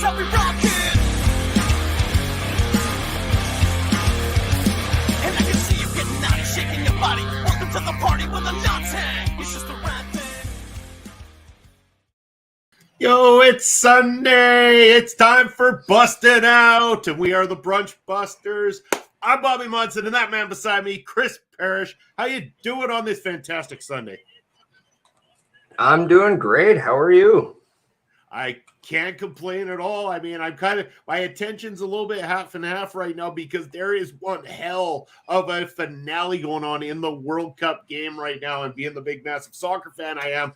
how we rock it. And I can see you getting naughty, shaking your body. Welcome to the party where the knots hang. It's just the right thing. Yo, it's Sunday. It's time for Busted Out, and we are the Brunch Busters. I'm Bobby Munson, and that man beside me, Chris Parrish. How you doing on this fantastic Sunday? I'm doing great. How are you? I can't complain at all. I mean, my attention's a little bit half and half right now because there is one hell of a finale going on in the World Cup game right now, and being the big, massive soccer fan I am,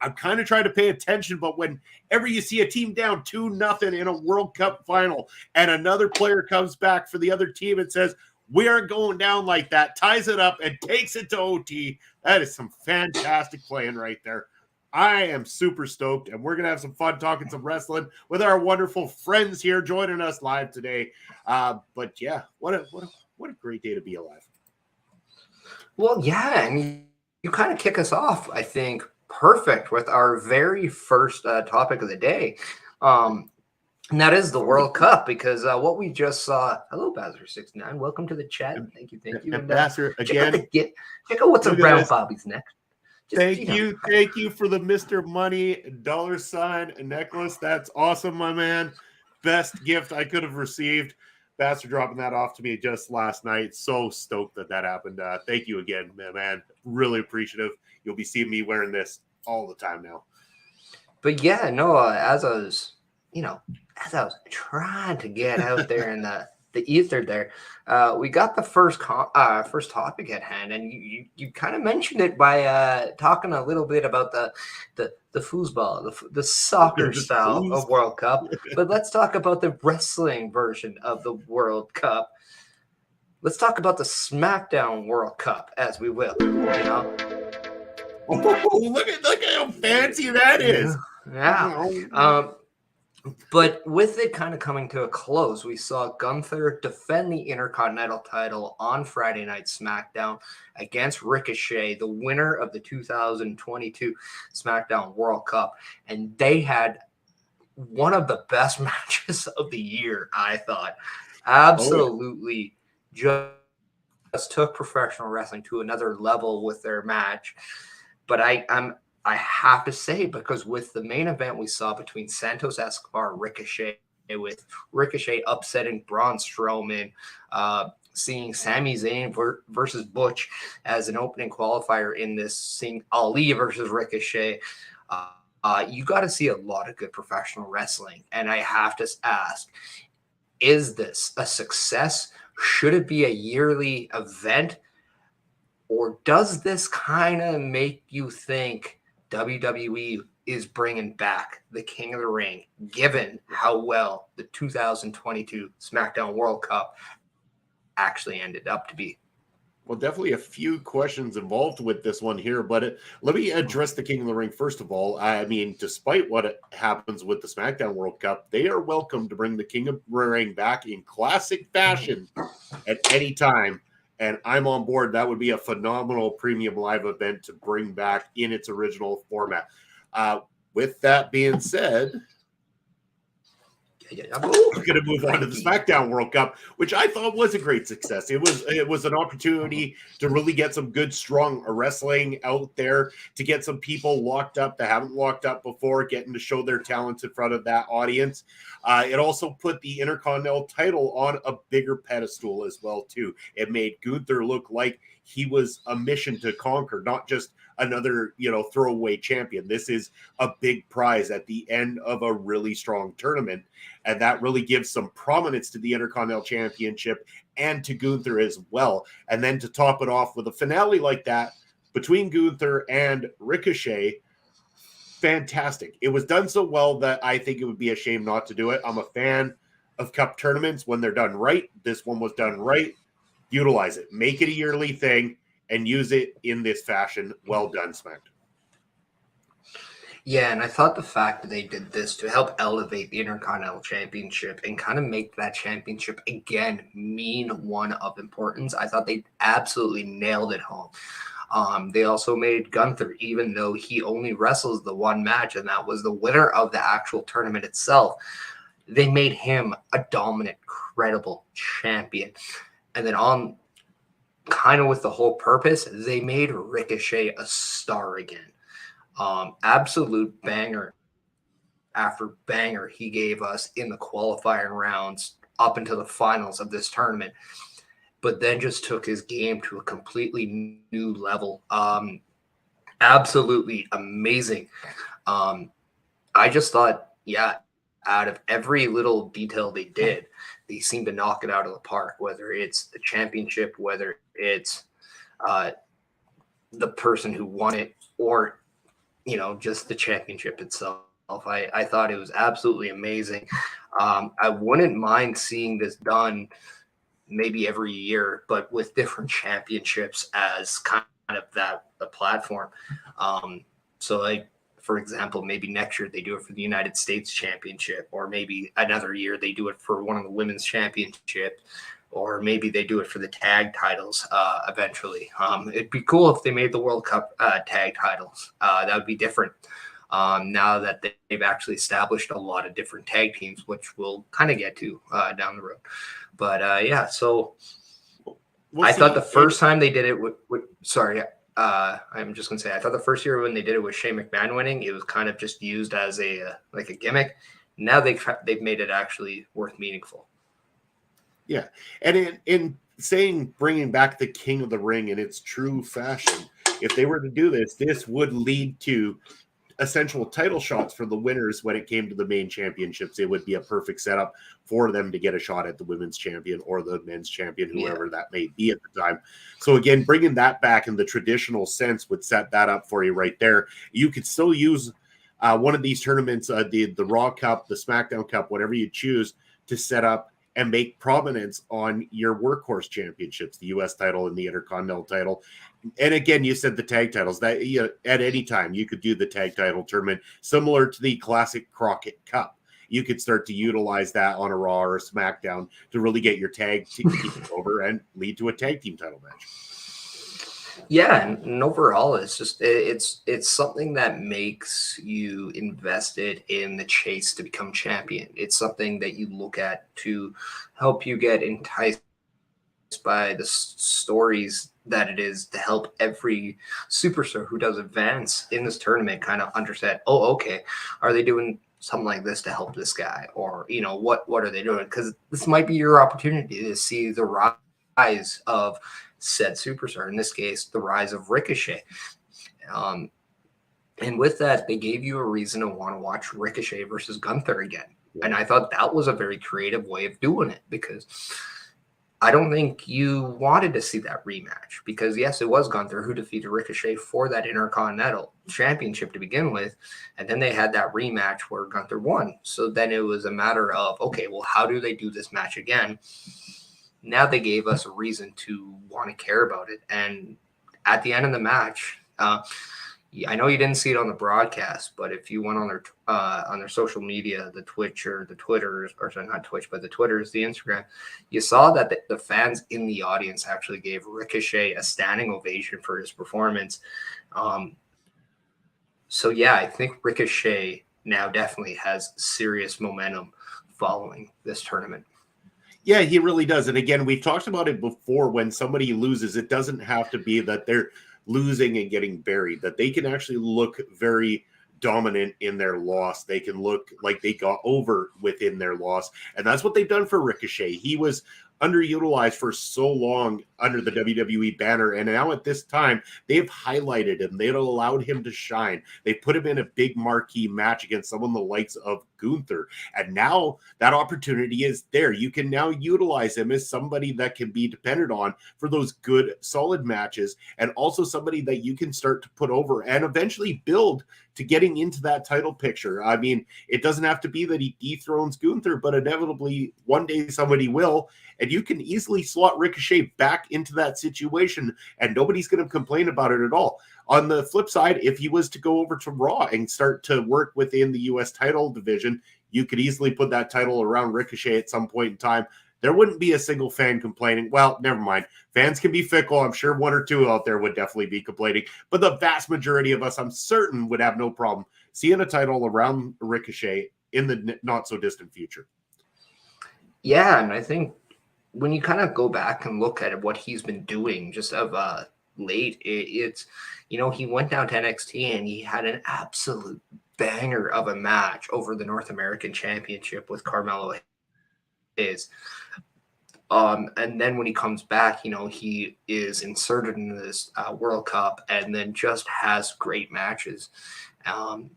I'm kind of trying to pay attention, but whenever you see a team down 2-0 in a World Cup final and another player comes back for the other team and says, we aren't going down like that, ties it up and takes it to OT, that is some fantastic playing right there. I am super stoked, and we're going to have some fun talking some wrestling with our wonderful friends here joining us live today. But yeah, what a great day to be alive. Well, yeah, and you kind of kick us off, I think, perfect with our very first topic of the day. And that is the World Cup, because what we just saw. Hello, Bazzer69. Welcome to the chat. Thank you. And Bazzer, again, check out what's around Bobby's neck. Thank you for the Mr. Money $ necklace. That's awesome, my man. Best gift I could have received. Bazzer dropping that off to me just last night. So stoked that happened. Thank you again, man. Really appreciative. You'll be seeing me wearing this all the time now. But yeah, no, as I was trying to get out there in the ether there, we got the first topic at hand, and you kind of mentioned it by talking a little bit about the foosball, the soccer style of World Cup. But let's talk about the wrestling version of the World Cup. Let's talk about the SmackDown World Cup, as we will. Oh, look at how fancy that is. Yeah. But with it kind of coming to a close, we saw Gunther defend the Intercontinental title on Friday Night SmackDown against Ricochet, the winner of the 2022 SmackDown World Cup. And they had one of the best matches of the year, I thought. Absolutely just took professional wrestling to another level with their match. But I have to say, because with the main event we saw between Santos Escobar and Ricochet, with Ricochet upsetting Braun Strowman, seeing Sami Zayn versus Butch as an opening qualifier in this, seeing Ali versus Ricochet, you got to see a lot of good professional wrestling. And I have to ask, is this a success? Should it be a yearly event? Or does this kind of make you think WWE is bringing back the King of the Ring, given how well the 2022 SmackDown World Cup actually ended up to be? Well, definitely a few questions involved with this one here, but let me address the King of the Ring first of all. I mean, despite what happens with the SmackDown World Cup, they are welcome to bring the King of the Ring back in classic fashion at any time. And I'm on board. That would be a phenomenal premium live event to bring back in its original format. With that being said, we're going to move on to the SmackDown World Cup, which I thought was a great success. It was an opportunity to really get some good, strong wrestling out there, to get some people locked up that haven't locked up before, getting to show their talents in front of that audience. It also put the Intercontinental title on a bigger pedestal as well, too. It made Gunther look like he was a mission to conquer, not just another, throwaway champion. This is a big prize at the end of a really strong tournament. And that really gives some prominence to the Intercontinental Championship and to Gunther as well. And then to top it off with a finale like that between Gunther and Ricochet, fantastic. It was done so well that I think it would be a shame not to do it. I'm a fan of cup tournaments when they're done right. This one was done right. Utilize it. Make it a yearly thing and use it in this fashion. Well done, SmackDown. Yeah, and I thought the fact that they did this to help elevate the Intercontinental Championship and kind of make that championship again mean one of importance, I thought they absolutely nailed it home. They also made Gunther, even though he only wrestles the one match, and that was the winner of the actual tournament itself, they made him a dominant, credible champion. And then on kind of with the whole purpose, they made Ricochet a star again. Absolute banger after banger he gave us in the qualifying rounds up into the finals of this tournament, but then just took his game to a completely new level. Absolutely amazing. I just thought, yeah, out of every little detail they did, they seemed to knock it out of the park, whether it's the championship, whether it's the person who won it, or, just the championship itself. I thought it was absolutely amazing. I wouldn't mind seeing this done maybe every year, but with different championships as kind of the platform. So for example, maybe next year they do it for the United States Championship, or maybe another year they do it for one of the women's championship, or maybe they do it for the tag titles eventually. It'd be cool if they made the World Cup tag titles. That would be different. Now that they've actually established a lot of different tag teams, which we'll kind of get to down the road. But yeah, so I thought the first time they did it I'm just going to say, I thought the first year when they did it with Shane McMahon winning, it was kind of just used as a gimmick. Now they've made it actually worth meaningful. Yeah. And in saying bringing back the King of the Ring in its true fashion, if they were to do this, this would lead to essential title shots for the winners when it came to the main championships. It would be a perfect setup for them to get a shot at the women's champion or the men's champion, whoever that may be at the time. So again, bringing that back in the traditional sense would set that up for you right there. You could still use one of these tournaments, the Raw Cup, the SmackDown Cup, whatever you choose, to set up and make prominence on your workhorse championships, the U.S. title and the Intercontinental title. And again, you said the tag titles, that at any time you could do the tag title tournament, similar to the classic Crockett Cup. You could start to utilize that on a Raw or a SmackDown to really get your tag team over and lead to a tag team title match. Yeah, and overall, it's just it's something that makes you invested in the chase to become champion. It's something that you look at to help you get enticed by the stories that it is to help every superstar who does advance in this tournament kind of understand, oh, okay, are they doing something like this to help this guy? Or, what are they doing? Because this might be your opportunity to see the rise of said superstar, in this case, the rise of Ricochet. And with that, they gave you a reason to want to watch Ricochet versus Gunther again. Yeah. And I thought that was a very creative way of doing it, because I don't think you wanted to see that rematch, because yes, it was Gunther who defeated Ricochet for that Intercontinental Championship to begin with. And then they had that rematch where Gunther won. So then it was a matter of, okay, well, how do they do this match again? Now they gave us a reason to want to care about it. And at the end of the match, I know you didn't see it on the broadcast, but if you went on their social media, the Twitch or the Twitters, or sorry, not Twitch, but the Twitters, the Instagram, you saw that the fans in the audience actually gave Ricochet a standing ovation for his performance. So yeah, I think Ricochet now definitely has serious momentum following this tournament. Yeah, he really does. And again, we've talked about it before. When somebody loses, it doesn't have to be that they're losing and getting buried, that they can actually look very dominant in their loss. They can look like they got over within their loss. And that's what they've done for Ricochet. He was underutilized for so long under the WWE banner. And now at this time, they've highlighted him. They've allowed him to shine. They put him in a big marquee match against someone the likes of Gunther. And now that opportunity is there. You can now utilize him as somebody that can be depended on for those good, solid matches, and also somebody that you can start to put over and eventually build to getting into that title picture. I mean, it doesn't have to be that he dethrones Gunther, but inevitably one day somebody will, and you can easily slot Ricochet back into that situation, and nobody's going to complain about it at all. On the flip side, if he was to go over to Raw and start to work within the U.S. title division, you could easily put that title around Ricochet at some point in time. There wouldn't be a single fan complaining. Well, never mind. Fans can be fickle. I'm sure one or two out there would definitely be complaining. But the vast majority of us, I'm certain, would have no problem seeing a title around Ricochet in the not-so-distant future. Yeah, and I think when you kind of go back and look at what he's been doing just of late, it's he went down to NXT and he had an absolute banger of a match over the North American Championship with Carmelo Hayes. And then when he comes back, he is inserted into this World Cup and then just has great matches. And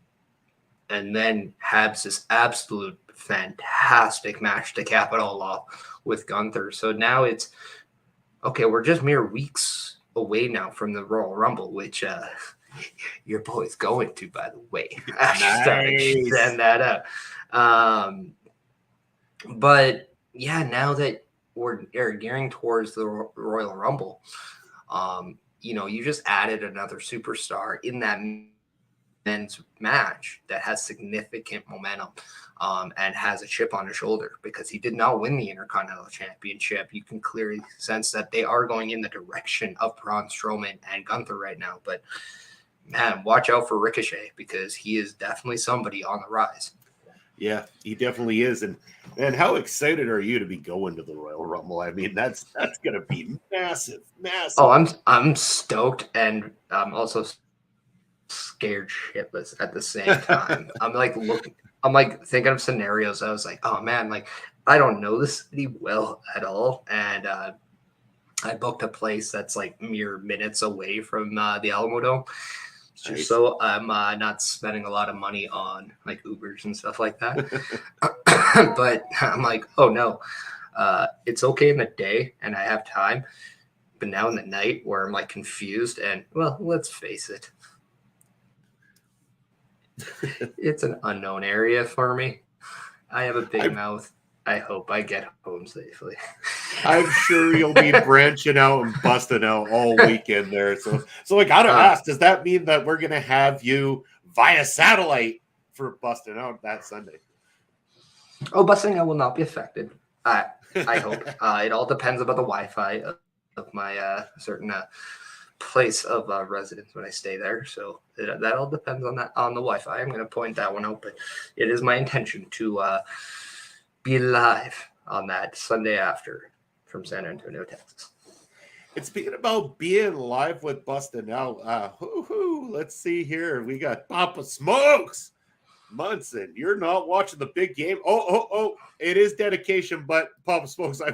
then has this absolute fantastic match to cap it all off with Gunther. So now it's okay. We're just mere weeks away now from the Royal Rumble, which your boy's going to, by the way. I just thought I'd send that up. But yeah, now that we're gearing towards the Royal Rumble, you just added another superstar in that men's match that has significant momentum and has a chip on his shoulder because he did not win the Intercontinental Championship. You can clearly sense that they are going in the direction of Braun Strowman and Gunther right now. But man, watch out for Ricochet because he is definitely somebody on the rise. Yeah, he definitely is. And how excited are you to be going to the Royal Rumble? I mean, that's going to be massive. Oh, I'm stoked, and I'm also scared shitless at the same time. I'm like thinking of scenarios. I was like, oh man, like I don't know the city well at all, and I booked a place that's like mere minutes away from the Alamo Dome. Nice. So I'm not spending a lot of money on like Ubers and stuff like that. But I'm like, oh no, it's okay in the day and I have time. But now in the night where I'm like confused and well, let's face it. It's an unknown area for me. I have a big mouth. I hope I get home safely. I'm sure you'll be branching out and busting out all weekend there. So I gotta ask, does that mean that we're gonna have you via satellite for busting out that Sunday? Oh, busting out will not be affected. I hope. It all depends about the Wi-Fi of my certain place of residence when I stay there. So that all depends on the Wi-Fi. I'm going to point that one out, but it is my intention to be live on that Sunday after from San Antonio, Texas. It's being about being live with Bustin' Out. Let's see here. We got Papa Smokes. Munson, you're not watching the big game. Oh, it is dedication, but Papa Smokes, I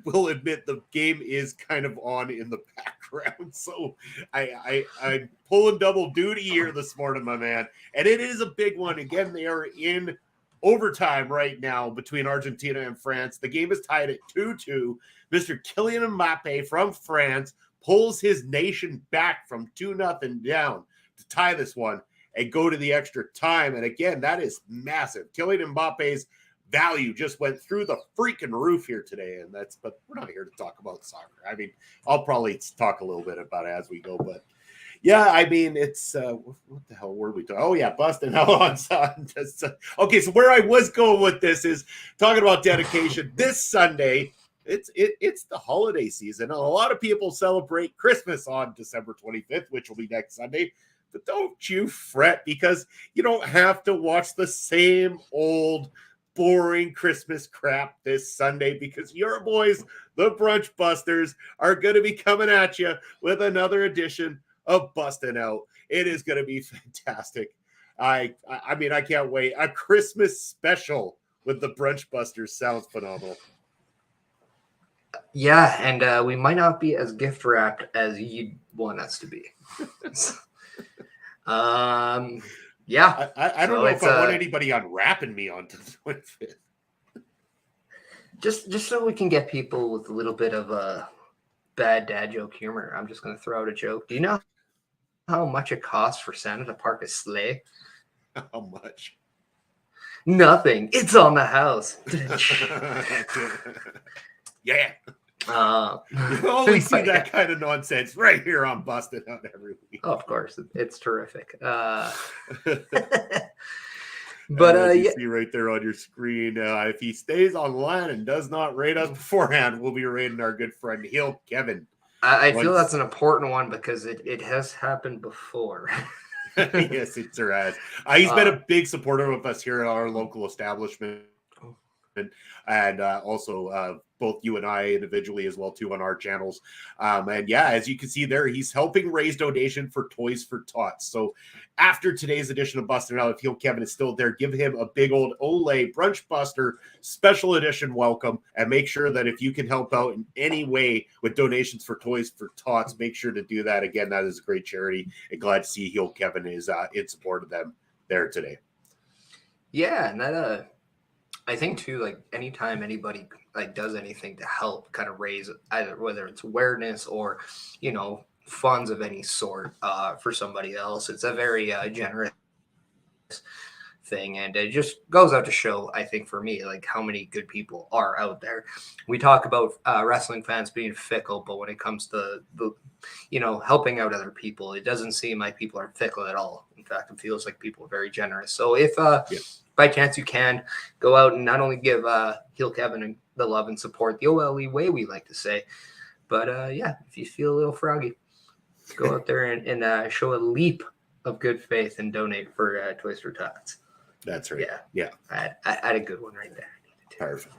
will admit the game is kind of on in the background. So I'm pulling double duty here this morning, my man. And it is a big one. Again, they are in overtime right now between Argentina and France. The game is tied at 2-2. Mr. Kylian Mbappe from France pulls his nation back from 2-0 down to tie this one and go to the extra time. And again, that is massive. Kylian Mbappe's value just went through the freaking roof here today. But we're not here to talk about soccer. I mean, I'll probably talk a little bit about it as we go, but yeah, I mean, it's what the hell were we talking? Oh yeah, busting out on Sunday. Okay, so where I was going with this is talking about dedication. This Sunday, it's the holiday season. A lot of people celebrate Christmas on December 25th, which will be next Sunday. But don't you fret because you don't have to watch the same old boring Christmas crap this Sunday because your boys, the Brunch Busters, are going to be coming at you with another edition of Bustin' Out. It is going to be fantastic. I mean, I can't wait. A Christmas special with the Brunch Busters sounds phenomenal. Yeah, and we might not be as gift wrapped as you'd want us to be. Yeah. I don't know if I want anybody unwrapping me on the 25th. Just so we can get people with a little bit of a bad dad joke humor, I'm just going to throw out a joke. Do you know how much it costs for Santa to park a sleigh? How much? Nothing. It's on the house. Yeah. You only see that kind of nonsense right here on Busted Out every week. Oh, of course. It's terrific. But you see right there on your screen, if he stays online and does not rate us beforehand, we'll be rating our good friend Hill Kevin. I feel that's an important one because it has happened before. Yes, it sure has. He's been a big supporter of us here at our local establishment. and also both you and I individually as well too on our channels. And yeah, as you can see there, he's helping raise donation for Toys for Tots. So after today's edition of Busting Out, if Heel Kevin is still there, give him a big old Olay Brunch Buster special edition welcome, and make sure that if you can help out in any way with donations for Toys for Tots, make sure to do that. Again, that is a great charity, and glad to see Heel Kevin is in support of them there today. Yeah, and that I think too, like anytime anybody like does anything to help kind of raise either whether it's awareness or, you know, funds of any sort for somebody else, it's a very generous thing, and it just goes out to show, I think, for me, like how many good people are out there. We talk about wrestling fans being fickle, but when it comes to the, you know, helping out other people, it doesn't seem like people are fickle at all. In fact, it feels like people are very generous. So if by chance you can go out and not only give Heel Kevin the love and support the OLE way, we like to say, but yeah, if you feel a little froggy, go out there and show a leap of good faith and donate for Toys for Tots. That's right. Yeah. I had a good one right there. Perfect.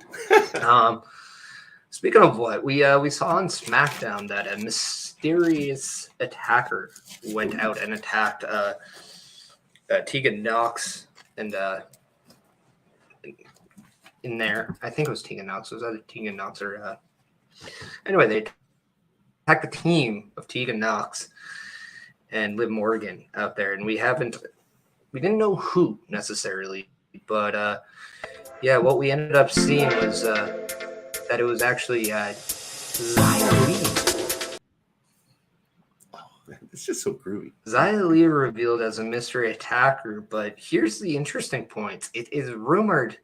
Speaking of what, we saw on SmackDown that a mysterious attacker went out and attacked Tegan Nox and in there. I think it was Tegan Nox. It was either Tegan Nox or anyway, they attacked the team of Tegan Nox and Liv Morgan out there, and we didn't know who necessarily, but yeah, what we ended up seeing was that it was actually Xia Li. Oh, it's just so groovy. Xia Li revealed as a mystery attacker, but here's the interesting point. It is rumored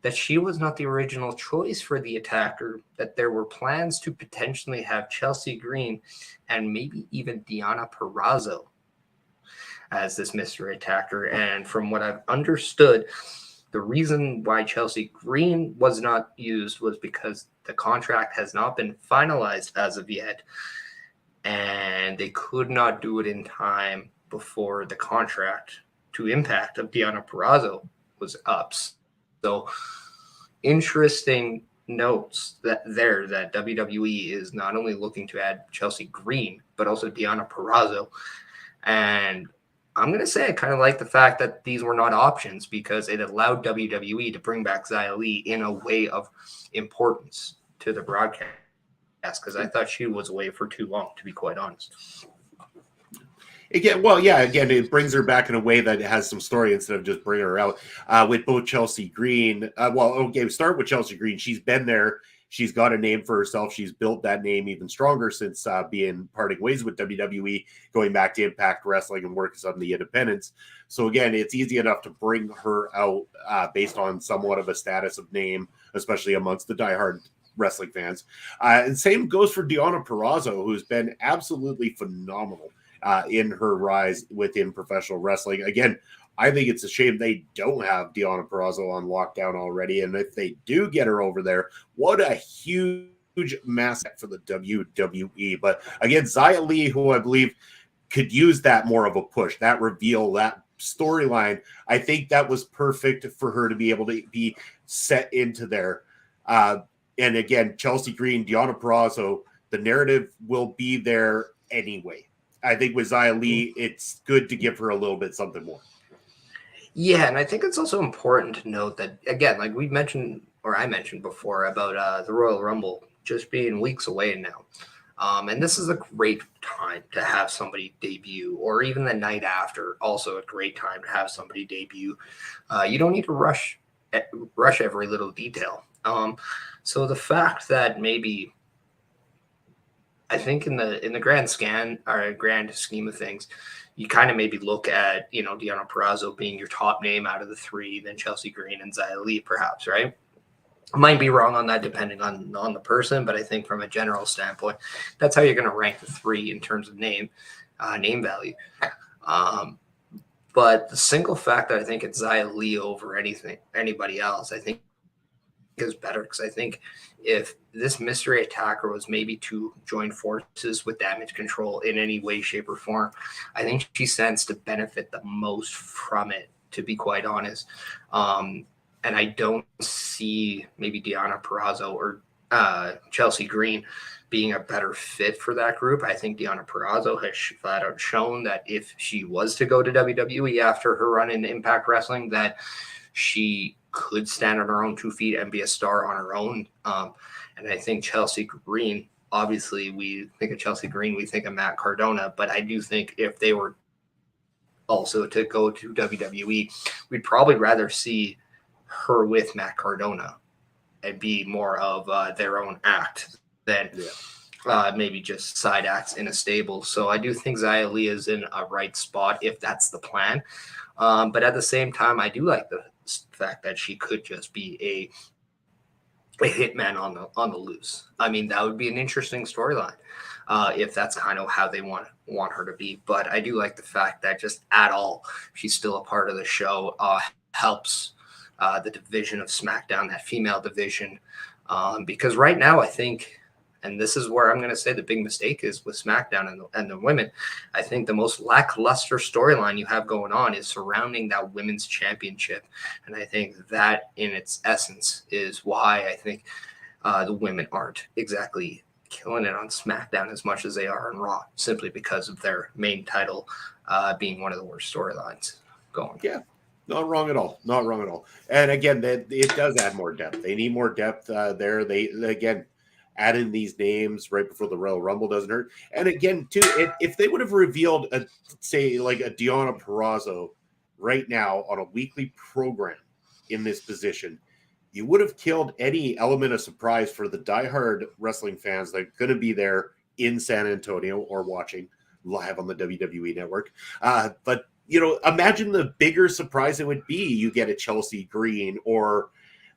that she was not the original choice for the attacker, that there were plans to potentially have Chelsea Green and maybe even Deonna Purrazzo as this mystery attacker. And from what I've understood, the reason why Chelsea Green was not used was because the contract has not been finalized as of yet, and they could not do it in time before the contract to Impact of Deonna Purrazzo was up. So interesting notes that WWE is not only looking to add Chelsea Green, but also Deonna Purrazzo. And I'm going to say I kind of like the fact that these were not options, because it allowed WWE to bring back Xia Li in a way of importance to the broadcast, because I thought she was away for too long, to be quite honest. Again, it brings her back in a way that has some story instead of just bringing her out. With both Chelsea Green, we start with Chelsea Green. She's been there. She's got a name for herself. She's built that name even stronger since being parting ways with WWE, going back to Impact Wrestling and working on the independents. So again, it's easy enough to bring her out based on somewhat of a status of name, especially amongst the diehard wrestling fans. And same goes for Deonna Purrazzo, who's been absolutely phenomenal in her rise within professional wrestling. Again, I think it's a shame they don't have Deonna Purrazzo on lockdown already. And if they do get her over there, what a huge mass for the WWE. But again, Xia Li, who I believe could use that more of a push, that reveal, that storyline, I think that was perfect for her to be able to be set into there. And again, Chelsea Green, Deonna Purrazzo, the narrative will be there anyway. I think with Xia Li, it's good to give her a little bit something more. Yeah, and I think it's also important to note that, again, like we mentioned, or I mentioned before, about the Royal Rumble just being weeks away now. And this is a great time to have somebody debut, or even the night after, also a great time to have somebody debut. You don't need to rush every little detail. So the fact that maybe, I think in the grand scheme of things, you kind of maybe look at, Deonna Purrazzo being your top name out of the three, then Chelsea Green and Xia Li, perhaps, right? I might be wrong on that depending on the person, but I think from a general standpoint, that's how you're going to rank the three in terms of name value. But the single fact that I think it's Xia Li over anybody else, I think is better, because I think if this mystery attacker was maybe to join forces with Damage Control in any way, shape, or form, I think she stands to benefit the most from it, to be quite honest. And I don't see see maybe Deonna Purrazzo or Chelsea Green being a better fit for that group. I think Deonna Purrazzo has flat out shown that if she was to go to WWE after her run in Impact Wrestling, that she could stand on her own 2 feet and be a star on her own. And I think Chelsea Green, obviously we think of Chelsea Green, we think of Matt Cardona, but I do think if they were also to go to WWE, we'd probably rather see her with Matt Cardona and be more of their own act than maybe just side acts in a stable. So I do think Xia Li is in a right spot if that's the plan. But at the same time, I do like the fact that she could just be a hitman on the loose. I mean, that would be an interesting storyline if that's kind of how they want her to be. But I do like the fact that just at all, she's still a part of the show, helps the division of SmackDown, that female division. Because right now, I think, and this is where I'm going to say the big mistake is with SmackDown and the women, I think the most lackluster storyline you have going on is surrounding that women's championship. And I think that in its essence is why I think the women aren't exactly killing it on SmackDown as much as they are on Raw, simply because of their main title being one of the worst storylines going. Yeah. Not wrong at all. Not wrong at all. And again, it does add more depth. They need more depth there. They again add in these names right before the Royal Rumble doesn't hurt. And again, too, if they would have revealed, say, like a Deonna Purrazzo right now on a weekly program in this position, you would have killed any element of surprise for the diehard wrestling fans that are going to be there in San Antonio or watching live on the WWE Network. But imagine the bigger surprise it would be. You get a Chelsea Green or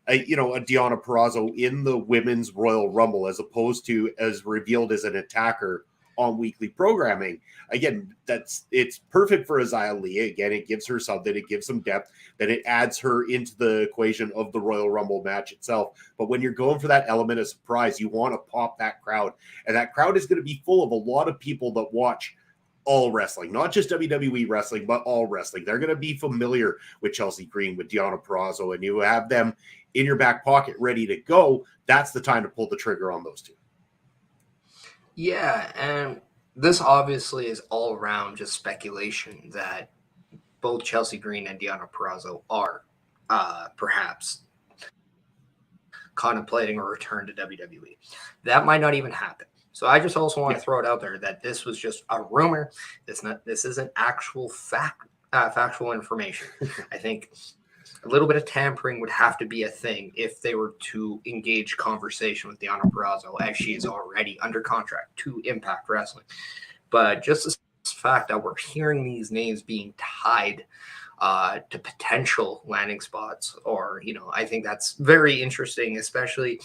a Deonna Purrazzo in the Women's Royal Rumble, as opposed to as revealed as an attacker on weekly programming. Again, it's perfect for Xia Li. Again, it gives her something, it gives some depth, that it adds her into the equation of the Royal Rumble match itself. But when you're going for that element of surprise, you want to pop that crowd. And that crowd is going to be full of a lot of people that watch all wrestling, not just WWE wrestling, but all wrestling. They're going to be familiar with Chelsea Green, with Deonna Purrazzo, and you have them in your back pocket ready to go. That's the time to pull the trigger on those two. Yeah, and this obviously is all around just speculation that both Chelsea Green and Deonna Purrazzo are perhaps contemplating a return to WWE. That might not even happen. So I just also want to throw it out there that this was just a rumor. This isn't actual factual information. I think a little bit of tampering would have to be a thing if they were to engage conversation with Deonna Purrazzo, as she is already under contract to Impact Wrestling. But just the fact that we're hearing these names being tied to potential landing spots, or, I think that's very interesting, especially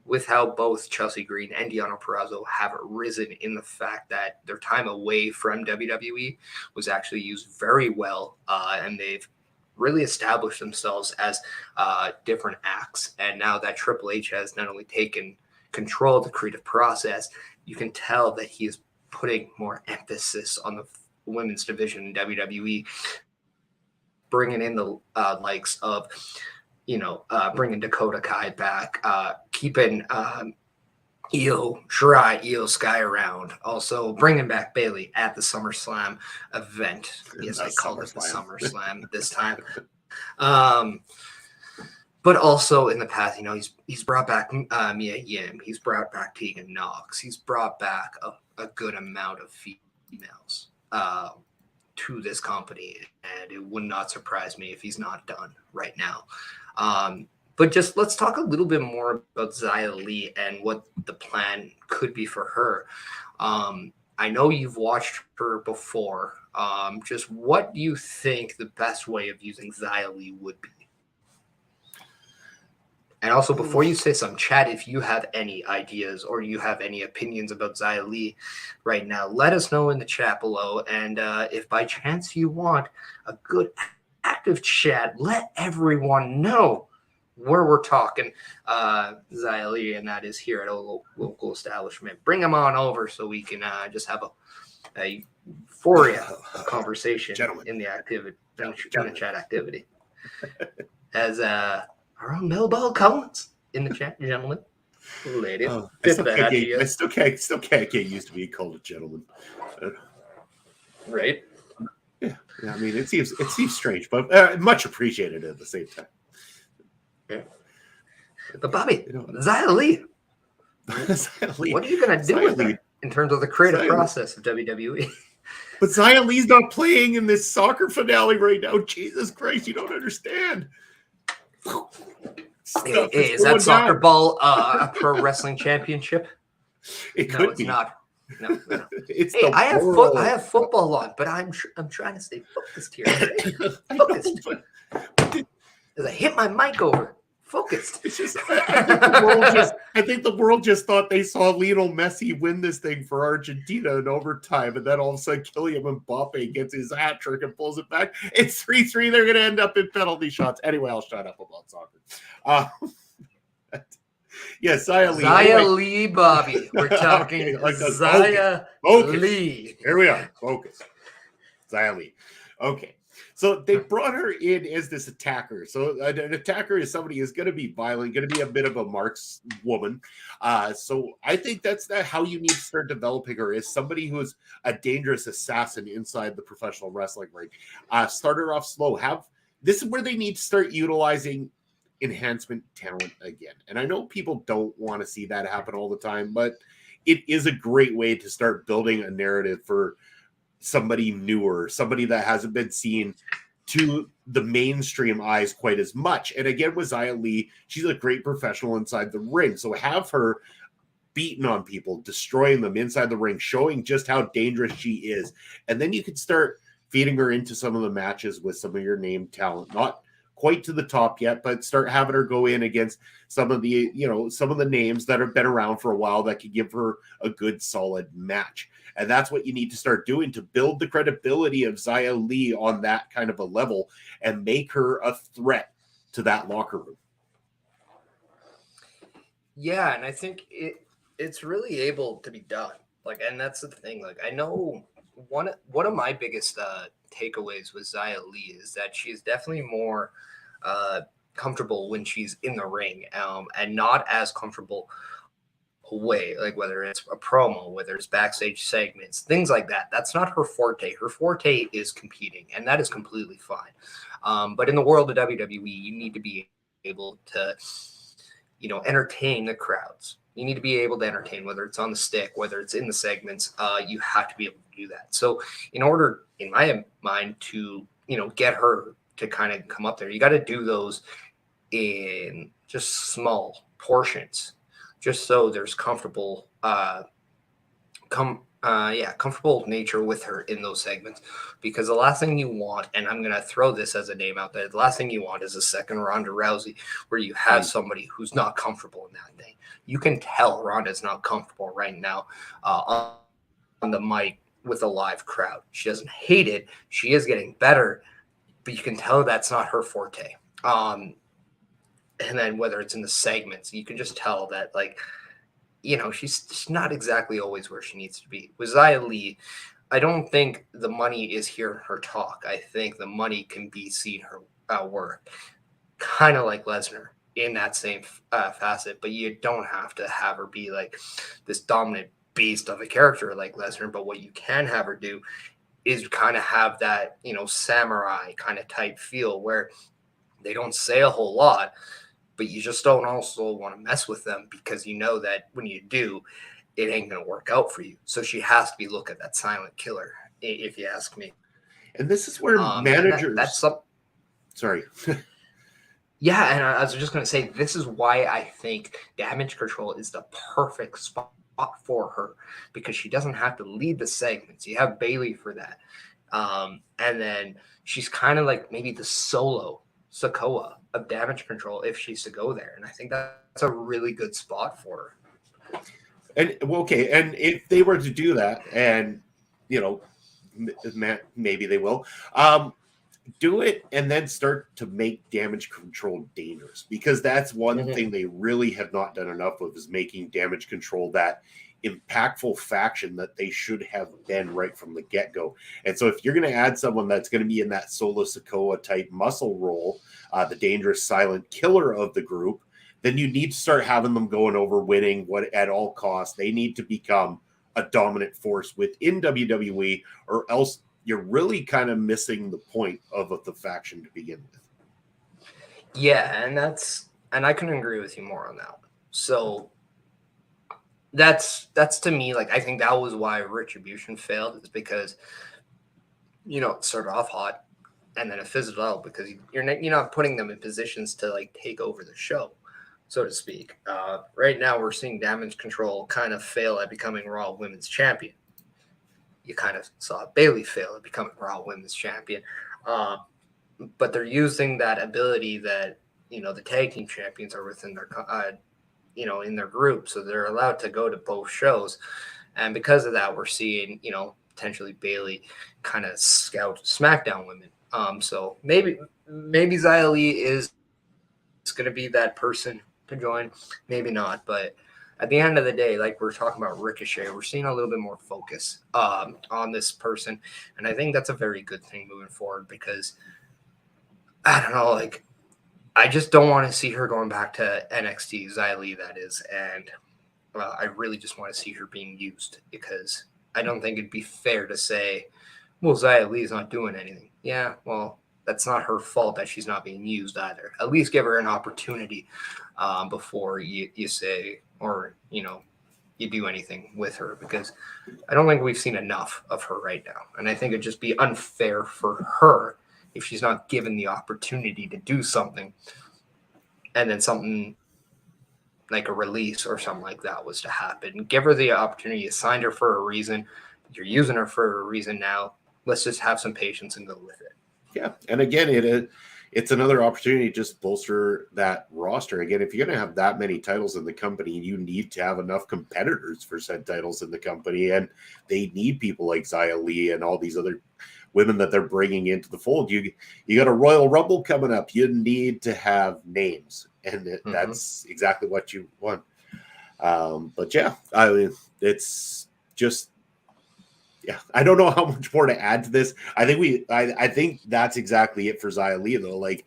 with how both Chelsea Green and Deonna Purrazzo have risen in the fact that their time away from WWE was actually used very well, and they've really established themselves as different acts. And now that Triple H has not only taken control of the creative process, you can tell that he is putting more emphasis on the women's division in WWE, bringing in the likes of, bringing Dakota Kai back, keeping Io Sky around, also bringing back Bayley at the SummerSlam event. Yes, I called it the SummerSlam this time. But also in the past, he's brought back Mia Yim. He's brought back Tegan Knox. He's brought back a good amount of females to this company, and it would not surprise me if he's not done right now. But just let's talk a little bit more about Xia Li and what the plan could be for her. I know you've watched her before. Just what do you think the best way of using Xia Li would be? And also, before you say some, chat, if you have any ideas or you have any opinions about Xia Li right now, let us know in the chat below. And if by chance you want a good active chat, let everyone know where we're talking Xia Li, and that is here at a local establishment. Bring them on over so we can just have a euphoria conversation in the activity, in the chat activity. As Melba Collins in the chat, gentlemen. Ladies. I Fifth still the can't hatchet, get, I yes. still can't get used to being called a gentleman. Right. Yeah, I mean, it seems strange, but much appreciated at the same time. Yeah. But Bobby, You know, Xia Li, Xia Li- what are you gonna do Xia with Li- her in terms of the creative Xia Li- process of WWE? But Xia Li's not playing in this soccer finale right now. Jesus Christ, you don't understand. Hey, is that soccer ball a pro wrestling championship? It No, could it's be. not. No. It's Hey, the I have world. I have football on, but I'm trying to stay focused here. I know, Focused. but As I hit my mic over, focused. it's just I think the world just thought they saw Lionel Messi win this thing for Argentina in overtime, and then all of a sudden Kylian Mbappe gets his hat trick and pulls it back. It's 3-3. They're going to end up in penalty shots. Anyway, I'll shut up about soccer. Yes, Xia Li. Xia Anyway. Li, Bobby. We're talking Okay, like a Xia focus. Li. Here we are. Focus. Xia Li. Okay. So they brought her in as this attacker. So an attacker is somebody who's going to be violent, going to be a bit of a marks woman. So I think that's how you need to start developing her, is somebody who is a dangerous assassin inside the professional wrestling ring. Start her off slow. This is where they need to start utilizing enhancement talent again. And I know people don't want to see that happen all the time, but it is a great way to start building a narrative for somebody newer, somebody that hasn't been seen to the mainstream eyes quite as much. And again, with Xia Li, she's a great professional inside the ring. So have her beating on people, destroying them inside the ring, showing just how dangerous she is. And then you can start feeding her into some of the matches with some of your named talent. Not quite to the top yet, but start having her go in against some of the names that have been around for a while that could give her a good solid match. And that's what you need to start doing to build the credibility of Xia Li on that kind of a level and make her a threat to that locker room. Yeah, and I think it's really able to be done. And that's the thing. I know one of my biggest takeaways with Xia Li is that she is definitely more comfortable when she's in the ring, and not as comfortable away, whether it's a promo, whether it's backstage segments, things like that. That's not her forte. Her forte is competing, and that is completely fine. But in the world of WWE, you need to be able to, entertain the crowds. You need to be able to entertain, whether it's on the stick, whether it's in the segments. You have to be able to do that. So in order, in my mind, to get her to kind of come up there, you got to do those in just small portions, just so there's comfortable comfortable nature with her in those segments. Because the last thing you want, and I'm going to throw this as a name out there, the last thing you want is a second Ronda Rousey where you have somebody who's not comfortable in that thing. You can tell Ronda's not comfortable right now on the mic with a live crowd. She doesn't hate it. She is getting better, but you can tell that's not her forte. And then whether it's in the segments, you can just tell that, she's not exactly always where she needs to be. With Xia Li, I don't think the money is hearing her talk. I think the money can be seeing her work, kind of like Lesnar in that same facet. But you don't have to have her be this dominant beast of a character like Lesnar. But what you can have her do is kind of have that, samurai kind of type feel where they don't say a whole lot, but you just don't also want to mess with them, because you know that when you do, it ain't going to work out for you. So she has to be looking at that silent killer, if you ask me. And this is where managers... Sorry. Yeah, and I was just going to say, this is why I think Damage Control is the perfect spot for her, because she doesn't have to lead the segments. You have Bayley for that. And then she's kind of like maybe the solo Sikoa of Damage Control if she's to go there. And I think that's a really good spot for her. And and if they were to do that, and maybe they will, do it and then start to make Damage Control dangerous, because that's one thing they really have not done enough of, is making Damage Control that impactful faction that they should have been right from the get-go. And so if you're going to add someone that's going to be in that Solo Sikoa type muscle role, the dangerous silent killer of the group, then you need to start having them going over winning what at all costs. They need to become a dominant force within WWE, or else you're really kind of missing the point of the faction to begin with. Yeah, and I couldn't agree with you more on that. So that's to me, like, I think that was why Retribution failed, is because, you know, it started off hot and then it fizzled out because you're not putting them in positions to like take over the show, so to speak. Right now we're seeing Damage Control kind of fail at becoming Raw Women's Champion. You kind of saw Bayley fail at becoming Raw Women's Champion. But they're using that ability that, you know, the tag team champions are within their, you know, in their group. So they're allowed to go to both shows. And because of that, we're seeing, you know, potentially Bayley kind of scout SmackDown women. So maybe Xia Li is going to be that person to join. Maybe not. But at the end of the day, like we're talking about Ricochet, we're seeing a little bit more focus on this person. And I think that's a very good thing moving forward, because I don't know, like, I just don't want to see her going back to NXT, Xia Li, that is. And I really just want to see her being used, because I don't think it'd be fair to say, well, Xia Li's not doing anything. Yeah, well, that's not her fault that she's not being used either. At least give her an opportunity before you say, or, you know, you do anything with her, because I don't think we've seen enough of her right now. And I think it'd just be unfair for her if she's not given the opportunity to do something, and then something like a release or something like that was to happen. Give her the opportunity. You signed her for a reason. You're using her for a reason now. Let's just have some patience and go with it. Yeah. And again, it's another opportunity to just bolster that roster. Again, if you're going to have that many titles in the company, you need to have enough competitors for said titles in the company. And they need people like Xia Li and all these other women that they're bringing into the fold. You got a Royal Rumble coming up. You need to have names, and that's exactly what you want. But yeah, I mean, it's just, yeah, I don't know how much more to add to this. I think that's exactly it for Xia Li, though. Like,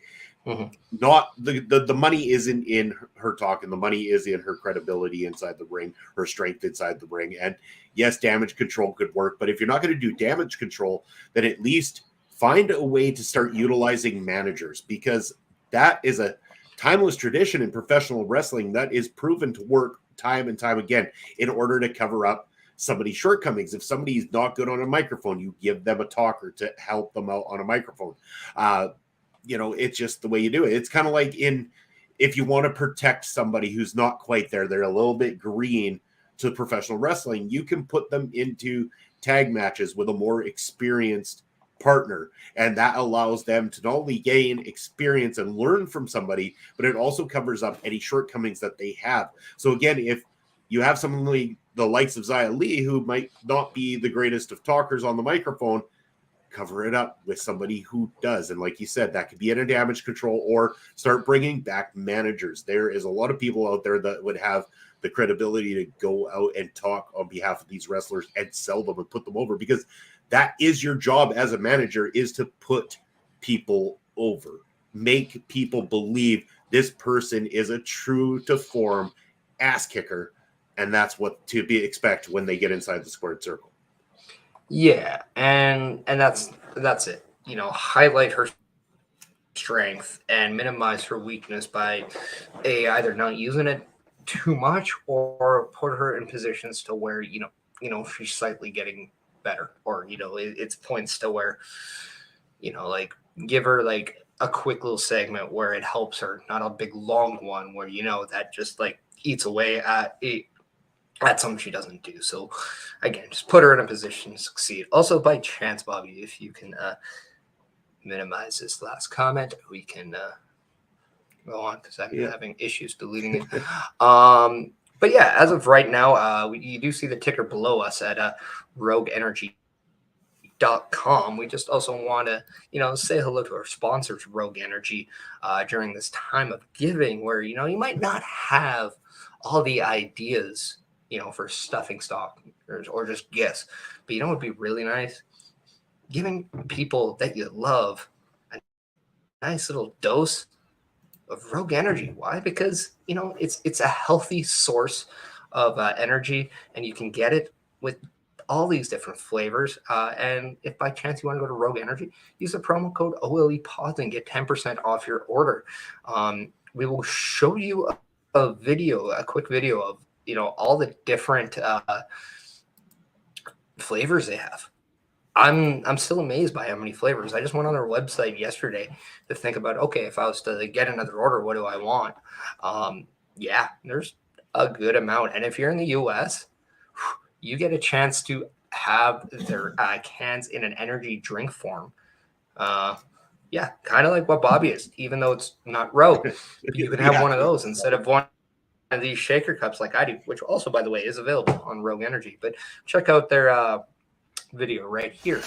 not the money isn't in her talking. The money is in her credibility inside the ring, her strength inside the ring. And yes, Damage Control could work, but if you're not going to do Damage Control, then at least find a way to start utilizing managers, because that is a timeless tradition in professional wrestling that is proven to work time and time again in order to cover up somebody's shortcomings. If somebody's not good on a microphone, you give them a talker to help them out on a microphone. You know, it's just the way you do it. It's kind of like if you want to protect somebody who's not quite there, they're a little bit green to professional wrestling, you can put them into tag matches with a more experienced partner. And that allows them to not only gain experience and learn from somebody, but it also covers up any shortcomings that they have. So again, if you have someone like the likes of Xia Li, who might not be the greatest of talkers on the microphone, cover it up with somebody who does. And like you said, that could be in a Damage Control, or start bringing back managers. There is a lot of people out there that would have the credibility to go out and talk on behalf of these wrestlers and sell them and put them over, because that is your job as a manager, is to put people over, make people believe this person is a true to form ass kicker. And that's what to be expect when they get inside the squared circle. Yeah, and that's it. You know, highlight her strength and minimize her weakness by either not using it too much, or put her in positions to where you know she's slightly getting better, or it's points to where like give her like a quick little segment where it helps her, not a big long one where that just like eats away at something she doesn't do. So again, just put her in a position to succeed. Also, by chance, Bobby, if you can minimize this last comment, we can go on, because I'm having issues deleting it. But yeah, as of right now, you do see the ticker below us at rogueenergy.com. We just also want to, say hello to our sponsors, Rogue Energy, during this time of giving, where, you might not have all the ideas, for stuffing stock or just gifts. But what would be really nice? Giving people that you love a nice little dose of Rogue Energy. Why? Because it's a healthy source of energy, and you can get it with all these different flavors. And if by chance you want to go to Rogue Energy, use the promo code OLEPODS and get 10% off your order. We will show you a quick video of all the different flavors they have. I'm still amazed by how many flavors. I just went on their website yesterday to think about, okay, if I was to get another order, what do I want? Yeah, there's a good amount. And if you're in the US, you get a chance to have their cans in an energy drink form. Yeah, kind of like what Bobby is, even though it's not Rogue. You can have one of those instead of one of these shaker cups like I do, which also, by the way, is available on Rogue Energy. But check out their video right here.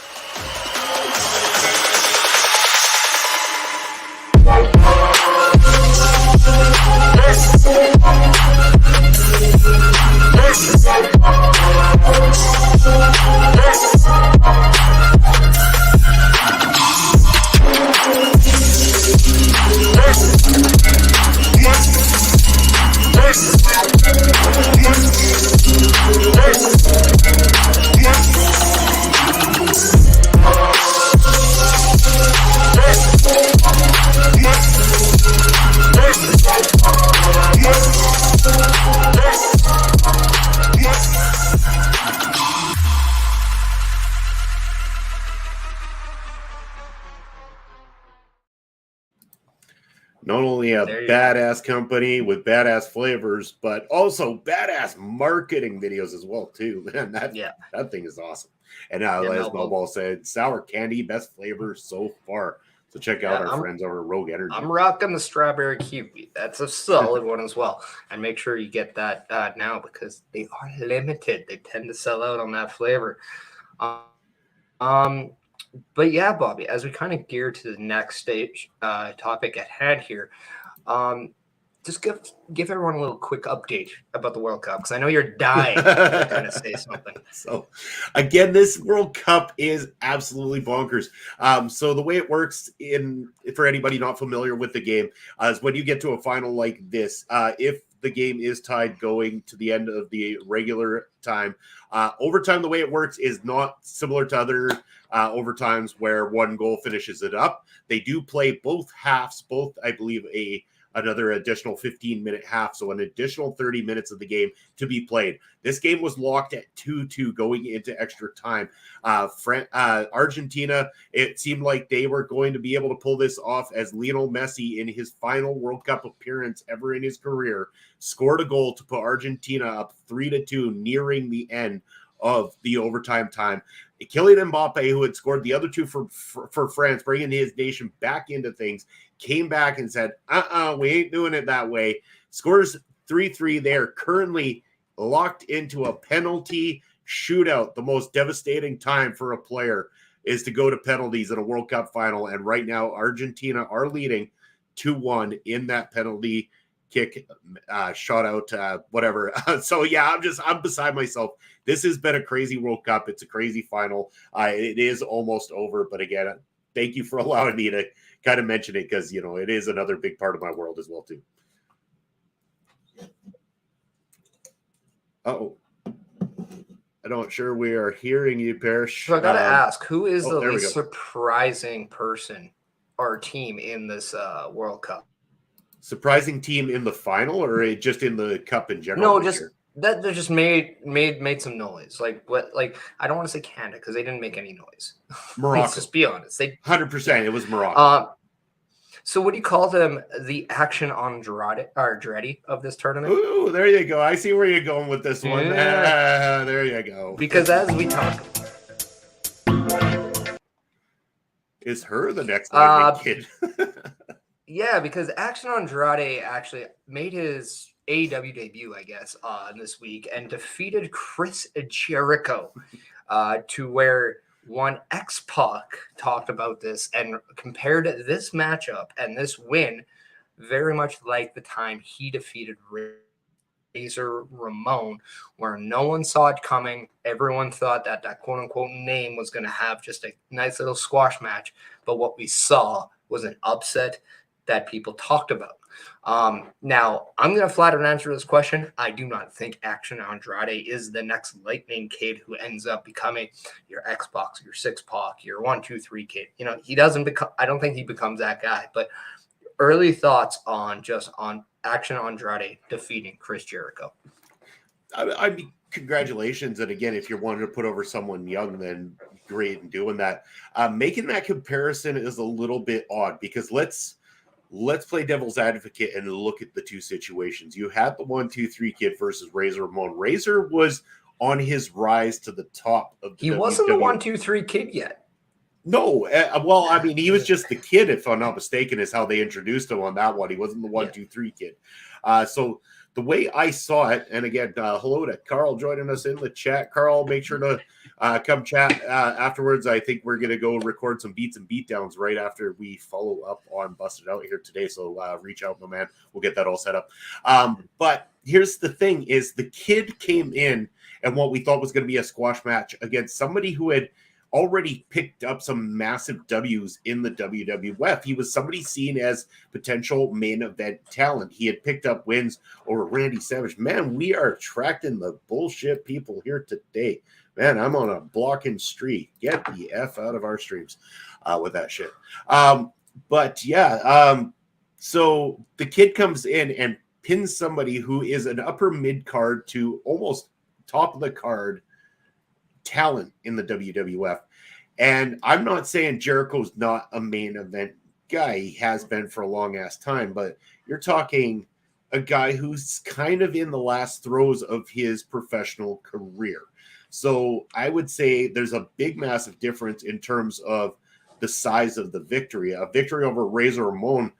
Not only a badass company with badass flavors, but also badass marketing videos as well, too. Man, that thing is awesome. And as Melball said, sour candy, best flavor so far. So check out our friends over at Rogue Energy. I'm rocking the strawberry kiwi. That's a solid one as well. And make sure you get that now because they are limited. They tend to sell out on that flavor. But yeah, Bobby, as we kind of gear to the next stage topic at hand here, just give everyone a little quick update about the World Cup because I know you're dying to kind of say something. So, again, this World Cup is absolutely bonkers. So the way it works, for anybody not familiar with the game, is when you get to a final like this, if the game is tied going to the end of the regular time, overtime, the way it works is not similar to other overtimes where one goal finishes it up. They do play both halves, I believe another additional 15-minute half, so an additional 30 minutes of the game to be played. This game was locked at 2-2 going into extra time. Argentina, it seemed like they were going to be able to pull this off as Lionel Messi, in his final World Cup appearance ever in his career, scored a goal to put Argentina up 3-2 nearing the end of the overtime time. Kylian Mbappe, who had scored the other two for France, bringing his nation back into things, came back and said, we ain't doing it that way. Scores 3-3. They are currently locked into a penalty shootout. The most devastating time for a player is to go to penalties in a World Cup final. And right now, Argentina are leading 2-1 in that penalty kick, shot out, whatever. So yeah, I'm beside myself. This has been a crazy World Cup. It's a crazy final. It is almost over, but again, thank you for allowing me to kind of mention it because, it is another big part of my world as well, too. I'm not sure we are hearing you, Parrish. So I got to ask, who is the least surprising person or team in this World Cup? Surprising team in the final or just in the cup in general? No, just that they just made some noise. Like what? Like I don't want to say Canada because they didn't make any noise. Morocco. Let's just be honest. 100%. It was Morocco. So what do you call them? The action Andretti of this tournament? Ooh, there you go. I see where you're going with this one. Yeah. There you go. Because as we talk, is her the next kid? Yeah, because Action Andrade actually made his AEW debut, I guess, this week and defeated Chris Jericho to where one X-Pac talked about this and compared this matchup and this win very much like the time he defeated Rey Razor Ramon, where no one saw it coming. Everyone thought that that quote unquote name was going to have just a nice little squash match. But what we saw was an upset that people talked about. Now, I'm going to flat out answer this question. I do not think Action Andrade is the next Lightning Kid who ends up becoming your X-Pac, your 6-Pac, your 1-2-3 Kid. You know, he doesn't become, I don't think he becomes that guy. But early thoughts on Action Andrade defeating Chris Jericho. I mean, congratulations. And again, if you're wanting to put over someone young, then great in doing that. Making that comparison is a little bit odd because let's play devil's advocate and look at the two situations. You had the 1-2-3 Kid versus Razor Ramon. Razor was on his rise to the top of the He wasn't the 1-2-3 Kid yet. No, well, I mean, he was just the Kid, if I'm not mistaken, is how they introduced him on that one. He wasn't the 1-2-3 Kid. So the way I saw it, and again, hello to Carl joining us in the chat. Carl, make sure to come chat afterwards. I think we're going to go record some beats and beatdowns right after we follow up on Busted Out here today. So reach out, my man. We'll get that all set up. But here's the thing is the Kid came in and what we thought was going to be a squash match against somebody who had already picked up some massive W's in the WWF. He was somebody seen as potential main event talent. He had picked up wins over Randy Savage. Man, we are attracting the bullshit people here today. Man, I'm on a blocking streak. Get the F out of our streams with that shit. But yeah, so the Kid comes in and pins somebody who is an upper mid card to almost top of the card talent in the WWF. And I'm not saying Jericho's not a main event guy. He has been for a long ass time, but you're talking a guy who's kind of in the last throes of his professional career. So I would say there's a big, massive difference in terms of the size of the victory. A victory over Razor Ramon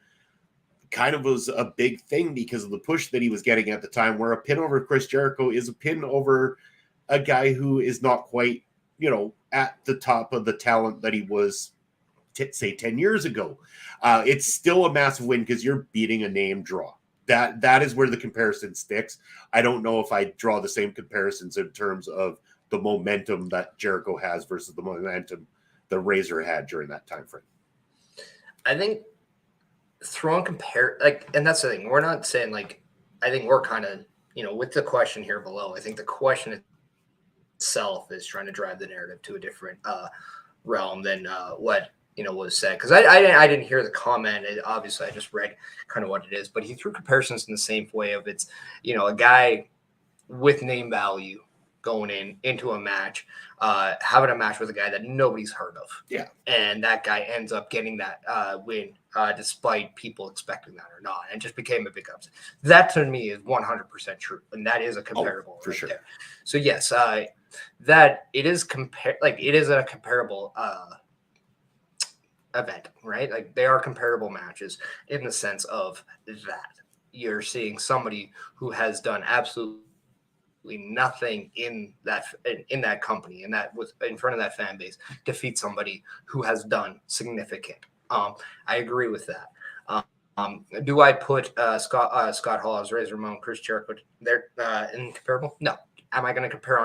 kind of was a big thing because of the push that he was getting at the time, where a pin over Chris Jericho is a pin over a guy who is not quite, you know, at the top of the talent that he was, say, 10 years ago. It's still a massive win because you're beating a name draw. That is where the comparison sticks. I don't know if I draw the same comparisons in terms of the momentum that Jericho has versus the momentum the Razor had during that time frame. I think and that's the thing. We're not saying I think we're kind of, you know, with the question here below, I think the question itself is trying to drive the narrative to a different realm than what, you know, was said. Because I didn't hear the comment. Obviously, I just read kind of what it is. But he threw comparisons in the same way of it's, you know, a guy with name value going into a match, having a match with a guy that nobody's heard of. Yeah. And that guy ends up getting that win despite people expecting that or not, and just became a big upset. That to me is 100% true. And that is a comparable for sure. There. So yes, that it is it is a comparable event, right? Like they are comparable matches in the sense of that you're seeing somebody who has done absolutely nothing in that company and that was in front of that fan base defeat somebody who has done significant. I agree with that. Do I put Scott Hall as Razor Ramon, Chris Jericho there in comparable? No. Am I going to compare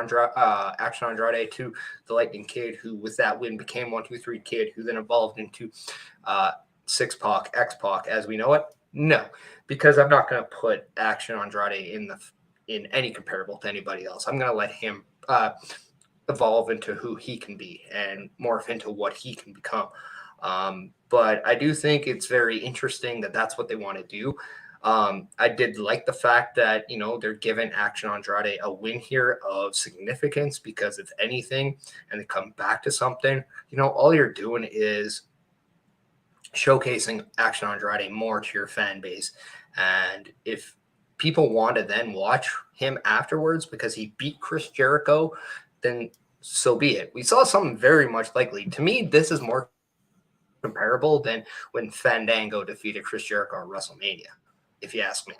Action Andrade to the Lightning Kid, who with that win became 1-2-3 Kid, who then evolved into 6-Pac, X-Pac as we know it? No, because I'm not going to put Action Andrade in any comparable to anybody else. I'm going to let him evolve into who he can be and morph into what he can become. But I do think it's very interesting that that's what they want to do. I did like the fact that, you know, they're giving Action Andrade a win here of significance because if anything, and they come back to something, you know, all you're doing is showcasing Action Andrade more to your fan base. And if people want to then watch him afterwards because he beat Chris Jericho, then so be it. We saw something very much likely. To me, this is more comparable than when Fandango defeated Chris Jericho at WrestleMania, if you ask me.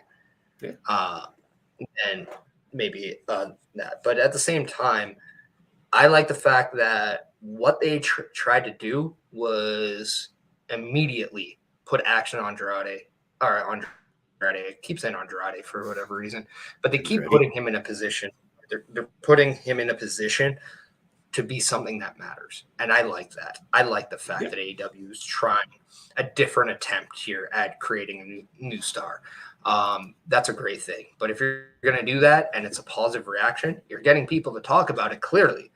Yeah. And maybe that. But at the same time, I like the fact that what they tried to do was immediately put Action Andrade or I keep saying Andrade for whatever reason, but they keep Andretti. putting him in a position. They're putting him in a position to be something that matters. And I like that. I like the fact that AEW is trying a different attempt here at creating a new star. That's a great thing. But if you're going to do that and it's a positive reaction, you're getting people to talk about it clearly,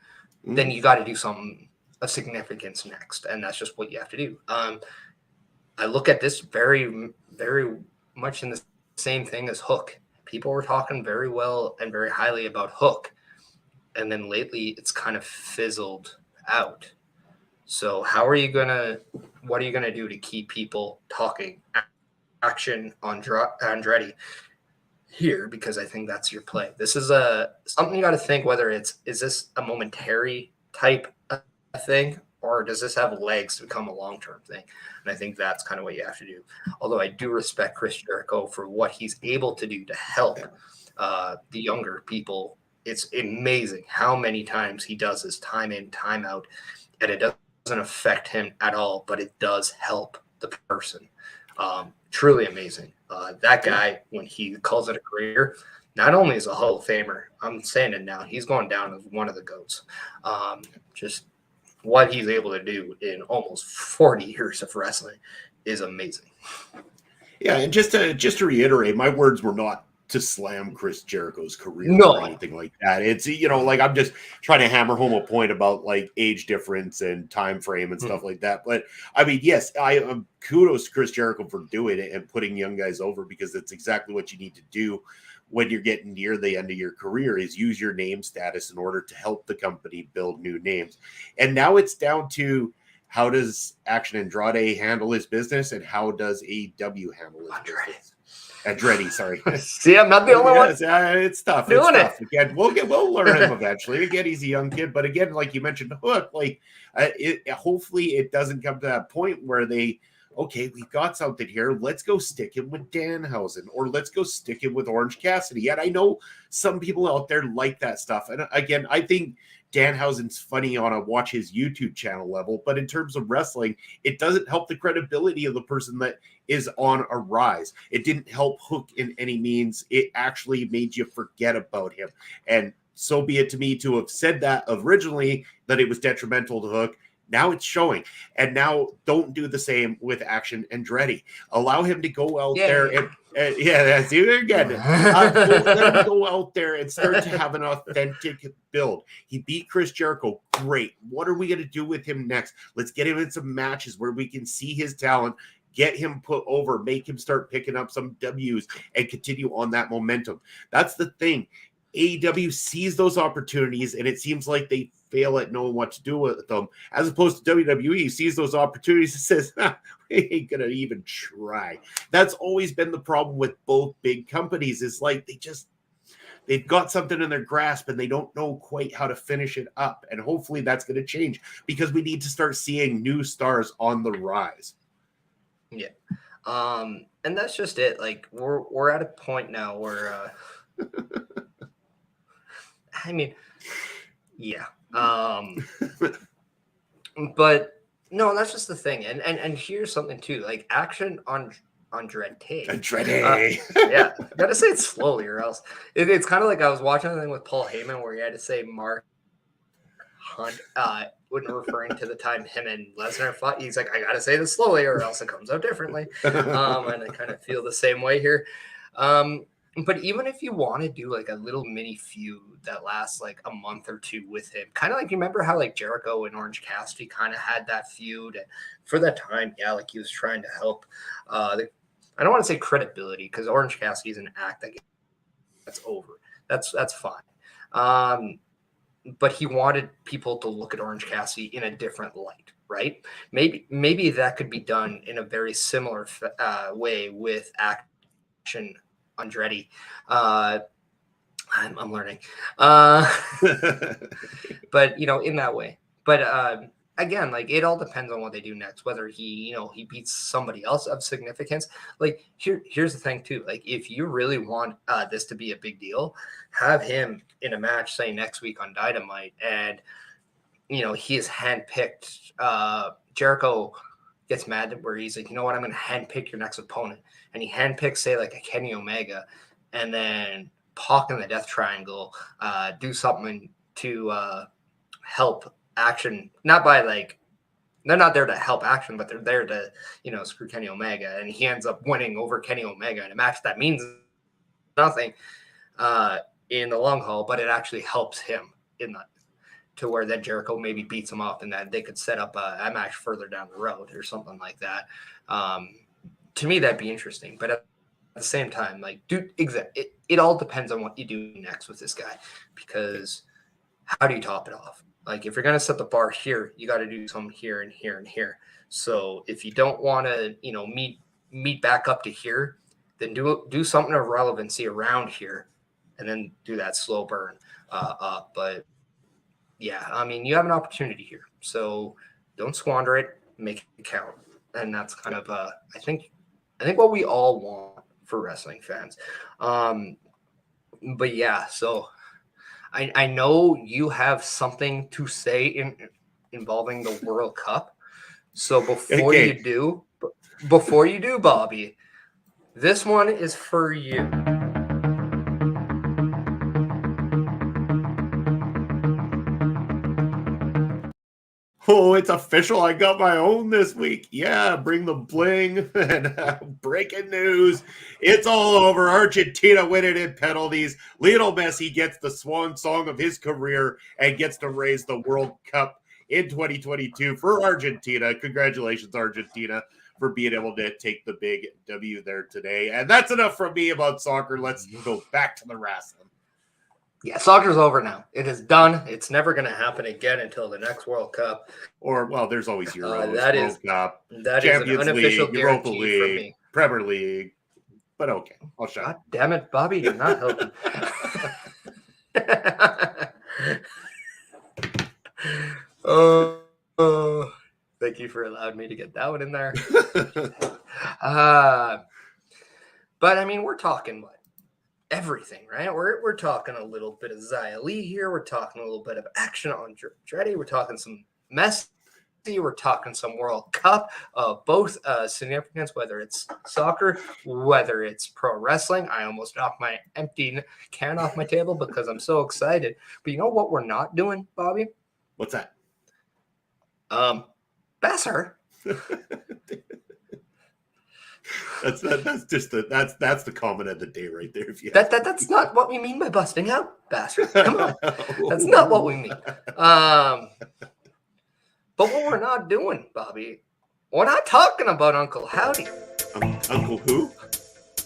then you got to do something of significance next. And that's just what you have to do. I look at this very, very much in the same thing as Hook. People were talking very well and very highly about Hook. And then lately it's kind of fizzled out. So what are you going to do to keep people talking Action on Andretti here? Because I think that's your play. This is something you got to think whether is this a momentary type of thing, or does this have legs to become a long-term thing? And I think that's kind of what you have to do. Although I do respect Chris Jericho for what he's able to do to help the younger people. It's amazing how many times he does this time in, time out, and it doesn't affect him at all, but it does help the person. Truly amazing. That guy, when he calls it a career, not only is a Hall of Famer, I'm saying it now, he's going down as one of the GOATs. Just what he's able to do in almost 40 years of wrestling is amazing. Yeah, and just to reiterate, my words were not to slam Chris Jericho's career or anything like that. It's, like I'm just trying to hammer home a point about like age difference and time frame and stuff like that. But I mean, yes, I kudos to Chris Jericho for doing it and putting young guys over, because that's exactly what you need to do when you're getting near the end of your career, is use your name status in order to help the company build new names. And now it's down to, how does Action Andrade handle his business, and how does AEW handle his business? Andretti, sorry. See, I'm not the only one. It's tough. Doing it's tough. Again, we'll learn him eventually. Again, he's a young kid, but again, like you mentioned, Hook, hopefully it doesn't come to that point where we've got something here. Let's go stick him with Danhausen, or let's go stick him with Orange Cassidy. And I know some people out there like that stuff. And again, I think Danhausen's funny on a watch his YouTube channel level, but in terms of wrestling, it doesn't help the credibility of the person that is on a rise. It didn't help Hook in any means. It actually made you forget about him. And so be it to me to have said that originally, that it was detrimental to Hook. Now it's showing. And now don't do the same with Action Andretti. Allow him to go out there and that's you again. Let him go out there and start to have an authentic build. He beat Chris Jericho. Great. What are we going to do with him next? Let's get him in some matches where we can see his talent, get him put over, make him start picking up some W's, and continue on that momentum. That's the thing. AEW sees those opportunities, and it seems like they fail at knowing what to do with them, as opposed to WWE sees those opportunities and says, we ain't gonna even try. That's always been the problem with both big companies, is like they've got something in their grasp and they don't know quite how to finish it up. And hopefully that's going to change, because we need to start seeing new stars on the rise. Yeah. And that's just it. Like we're at a point now where I mean, yeah. But no, that's just the thing. And here's something too, like Action on Andretti. Yeah, gotta say it slowly, or else it's kind of like I was watching a thing with Paul Heyman where he had to say Mark Hunt when referring to the time him and Lesnar fought. He's like, I gotta say this slowly, or else it comes out differently. And I kind of feel the same way here. But even if you want to do like a little mini feud that lasts like a month or two with him, kind of like, you remember how like Jericho and Orange Cassidy kind of had that feud, and for that time, yeah, like he was trying to help. I don't want to say credibility, because Orange Cassidy is an act that's over. That's fine. But he wanted people to look at Orange Cassidy in a different light, right? Maybe that could be done in a very similar way with Action Andretti. I'm learning. But in that way. But again, like it all depends on what they do next, whether he beats somebody else of significance. Like here's the thing too. Like if you really want this to be a big deal, have him in a match, say next week on Dynamite, and he is handpicked. Jericho gets mad where he's like, you know what, I'm going to handpick your next opponent. And he handpicks, say, like a Kenny Omega, and then Pac in the Death Triangle do something to help Action, not by like, they're not there to help Action, but they're there to, screw Kenny Omega. And he ends up winning over Kenny Omega in a match that means nothing in the long haul, but it actually helps him in that, to where then Jericho maybe beats him up and that they could set up a match further down the road or something like that. To me, that'd be interesting. But at the same time, like, dude, it all depends on what you do next with this guy, because how do you top it off? Like, if you're going to set the bar here, you got to do some here and here and here. So if you don't want to, meet back up to here, then do something of relevancy around here and then do that slow burn up. But yeah, I mean, you have an opportunity here, so don't squander it. Make it count, and that's kind of I think what we all want for wrestling fans. But yeah, so I know you have something to say involving the World Cup. So before you do, Bobby, this one is for you. Oh, it's official. I got my own this week. Yeah, bring the bling. And breaking news. It's all over. Argentina winning in penalties. Lionel Messi gets the swan song of his career and gets to raise the World Cup in 2022 for Argentina. Congratulations, Argentina, for being able to take the big W there today. And that's enough from me about soccer. Let's go back to the wrestling. Yeah, soccer's over now. It is done. It's never going to happen again until the next World Cup. Or, well, there's always Euros, World Cup, that Champions is an unofficial League, Europa guarantee League, from me. Premier League. But okay, I'll shut up. God damn it, Bobby, you're not helping. Thank you for allowing me to get that one in there. But I mean, we're talking what? Everything, right? We're talking a little bit of Xia Li here. We're talking a little bit of action on Andretti. We're talking some Messi. We're talking some World Cup. Both significance, whether it's soccer, whether it's pro wrestling. I almost knocked my empty can off my table because I'm so excited. But you know what we're not doing, Bobby? What's that? Besser. That's the comment of the day right there. If you that's not what we mean by busting out, Besser. Come on, that's not what we mean. But what we're not doing, Bobby, we're not talking about Uncle Howdy. Uncle who?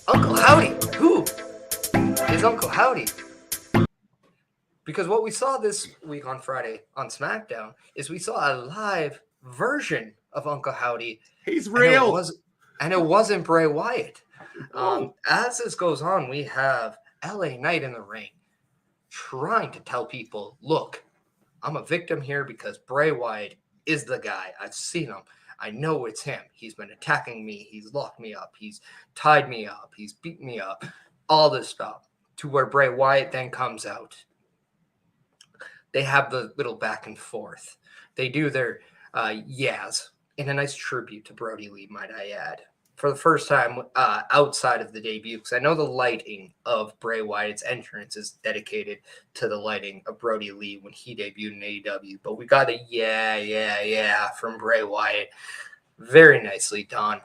Uncle Howdy. Who is Uncle Howdy? Because what we saw this week on Friday on SmackDown is we saw a live version of Uncle Howdy. He's real. And it wasn't Bray Wyatt. As this goes on, we have LA Knight in the ring trying to tell people, look, I'm a victim here because Bray Wyatt is the guy. I've seen him. I know it's him. He's been attacking me. He's locked me up. He's tied me up. He's beaten me up. All this stuff. To where Bray Wyatt then comes out. They have the little back and forth. They do their yas in a nice tribute to Brody Lee, might I add. For the first time outside of the debut, because I know the lighting of Bray Wyatt's entrance is dedicated to the lighting of Brody Lee when he debuted in AEW. But we got a yeah from Bray Wyatt. Very nicely done.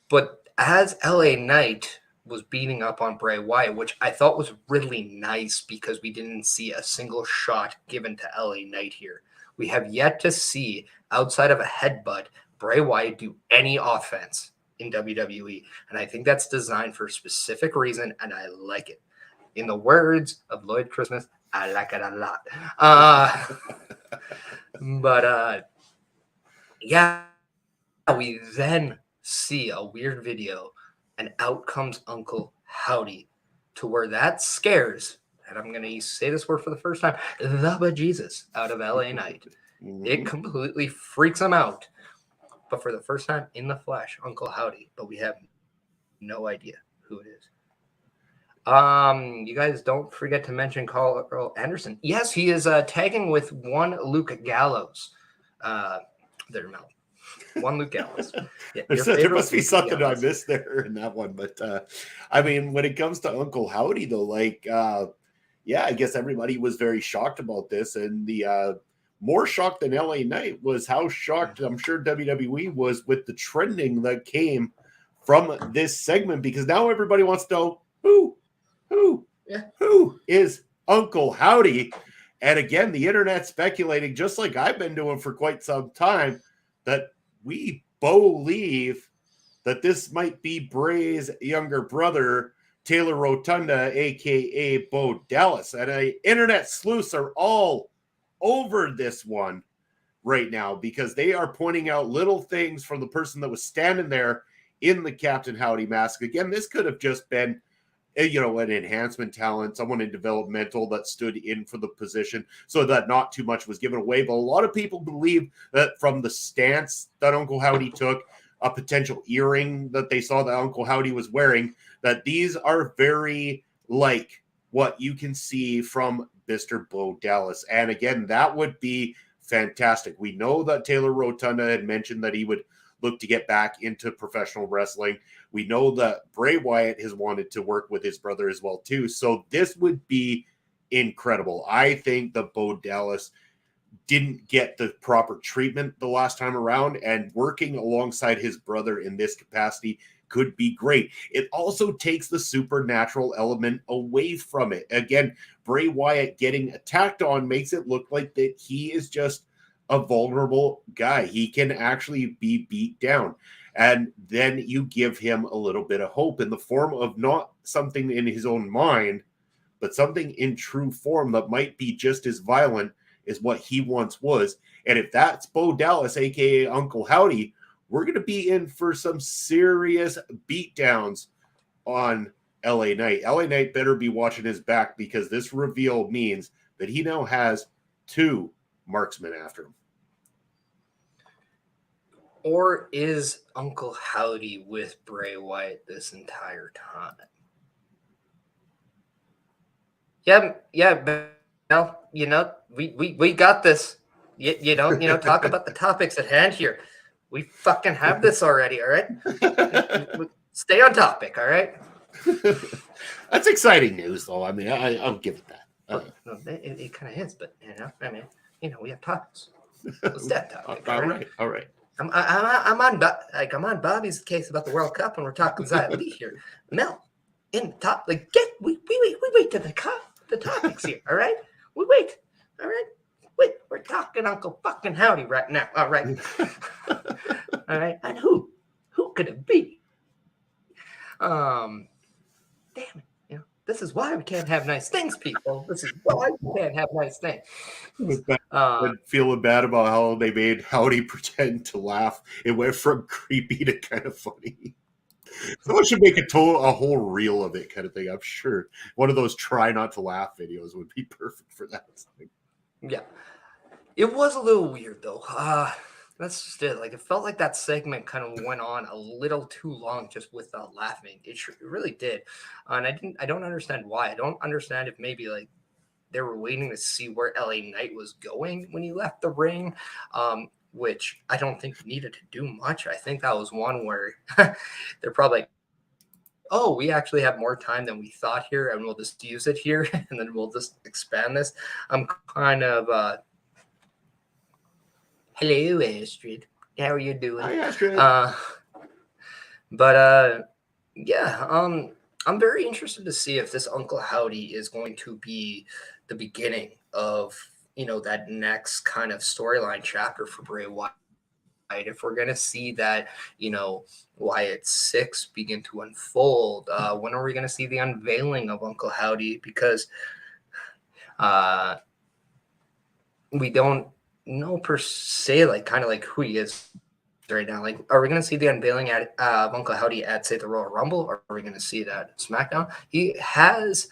But as LA Knight was beating up on Bray Wyatt, which I thought was really nice because we didn't see a single shot given to LA Knight here. We have yet to see, outside of a headbutt, Bray Wyatt do any offense in WWE. And I think that's designed for a specific reason, and I like it. In the words of Lloyd Christmas, I like it a lot. Yeah, we then see a weird video, and out comes Uncle Howdy, to where that scares, and I'm going to say this word for the first time, the bejesus out of LA Knight. It completely freaks him out. But for the first time in the flesh, Uncle Howdy, but we have no idea who it is. You guys don't forget to mention Carl Anderson. Yes, he is tagging with one Luke Gallows. there, Mel. One Luke Gallows. Yeah, There must be something I missed there in that one. But I mean, when it comes to Uncle Howdy, though, like, yeah, I guess everybody was very shocked about this. And the more shocked than LA Knight was how shocked I'm sure WWE was with the trending that came from this segment, because now everybody wants to know who is Uncle Howdy. And again, the internet speculating, just like I've been doing for quite some time, that we believe that this might be Bray's younger brother, Taylor Rotunda, aka Bo Dallas. And internet sleuths are all over this one right now, because they are pointing out little things from the person that was standing there in the Captain Howdy mask. Again, this could have just been, you know, an enhancement talent, someone in developmental that stood in for the position so that not too much was given away. But a lot of people believe that from the stance that Uncle Howdy took, a potential earring that they saw that Uncle Howdy was wearing, that these are very like what you can see from Mr. Bo Dallas. And again, that would be fantastic. We know that Taylor Rotunda had mentioned that he would look to get back into professional wrestling. We know that Bray Wyatt has wanted to work with his brother as well too. So this would be incredible. I think that Bo Dallas didn't get the proper treatment the last time around, and working alongside his brother in this capacity could be great. It also takes the supernatural element away from it. Again, Bray Wyatt getting attacked on makes it look like that he is just a vulnerable guy. He can actually be beat down. And then you give him a little bit of hope in the form of not something in his own mind, but something in true form that might be just as violent as what he once was. And if that's Bo Dallas, aka Uncle Howdy, we're going to be in for some serious beatdowns on LA Knight. LA Knight better be watching his back, because this reveal means that he now has 2 marksmen after him. Or is Uncle Howdy with Bray Wyatt this entire time? Yeah, Mel, you know, we got this. You don't, talk about the topics at hand here. We fucking have this already, all right? Stay on topic, all right? That's exciting news, though. I mean, I'll give it that. It kind of is, but, we have topics. Let's that topic. All right. I'm on Bobby's case about the World Cup, and we're talking Xia Li here. Mel, in the top, we wait to the topics here, all right? We wait, all right? Wait, we're talking Uncle fucking Howdy right now, all right? All right, and who could it be? Damn it, this is why we can't have nice things, people. This is why we can't have nice things. Feeling bad about how they made Howdy pretend to laugh. It went from creepy to kind of funny. Someone should make a whole reel of it, kind of thing. I'm sure one of those try not to laugh videos would be perfect for that. Yeah, it was a little weird though. That's just it. Like, it felt like that segment kind of went on a little too long just without laughing. It really did, and I don't understand why. I don't understand if maybe like they were waiting to see where LA Knight was going when he left the ring, which I don't think needed to do much. I think that was one where they're probably, oh, we actually have more time than we thought here, and we'll just use it here, and then we'll just expand this. I'm kind of, hello, Astrid. How are you doing? Hi, Astrid. I'm very interested to see if this Uncle Howdy is going to be the beginning of, that next kind of storyline chapter for Bray Wyatt. If we're going to see that, Wyatt 6 begin to unfold, when are we going to see the unveiling of Uncle Howdy? Because we don't know per se, kind of who he is right now. Like, are we going to see the unveiling of Uncle Howdy at, say, the Royal Rumble, or are we going to see it at SmackDown? He has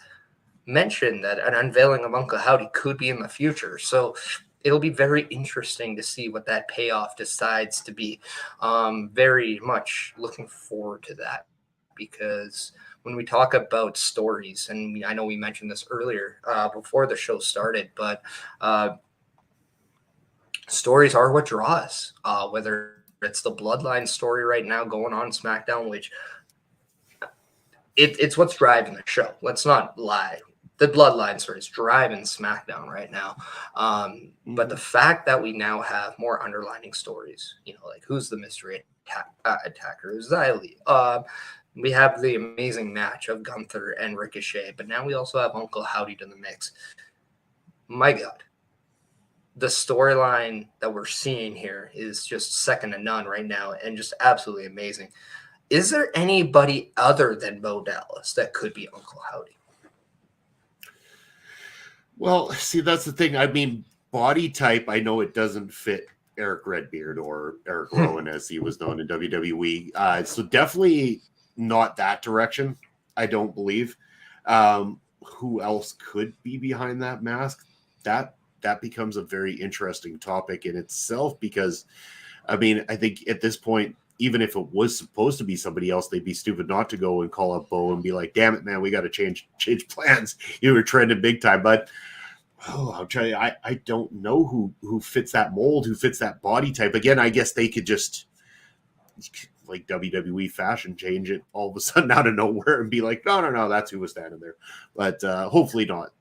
mentioned that an unveiling of Uncle Howdy could be in the future. So it'll be very interesting to see what that payoff decides to be. Very much looking forward to that, because when we talk about stories, and I know we mentioned this earlier before the show started, but stories are what draw us. Whether it's the Bloodline story right now going on SmackDown, which it's what's driving the show. Let's not lie. The Bloodline story is driving SmackDown right now. But the fact that we now have more underlining stories, like who's the mystery attacker, who's Xylee. We have the amazing match of Gunther and Ricochet, but now we also have Uncle Howdy in the mix. My God, the storyline that we're seeing here is just second to none right now and just absolutely amazing. Is there anybody other than Bo Dallas that could be Uncle Howdy? Well, see, that's the thing. I mean, body type, I know it doesn't fit Eric Redbeard or Eric Rowan as he was known in WWE. So definitely not that direction, I don't believe. Who else could be behind that mask? That becomes a very interesting topic in itself because, I mean, I think at this point, even if it was supposed to be somebody else, they'd be stupid not to go and call up Bo and be like, damn it, man, we got to change plans. You were trending big time. But I'm trying. I don't know who fits that mold, who fits that body type. Again, I guess they could just, like WWE fashion, change it all of a sudden out of nowhere and be like, no, that's who was standing there. But hopefully not.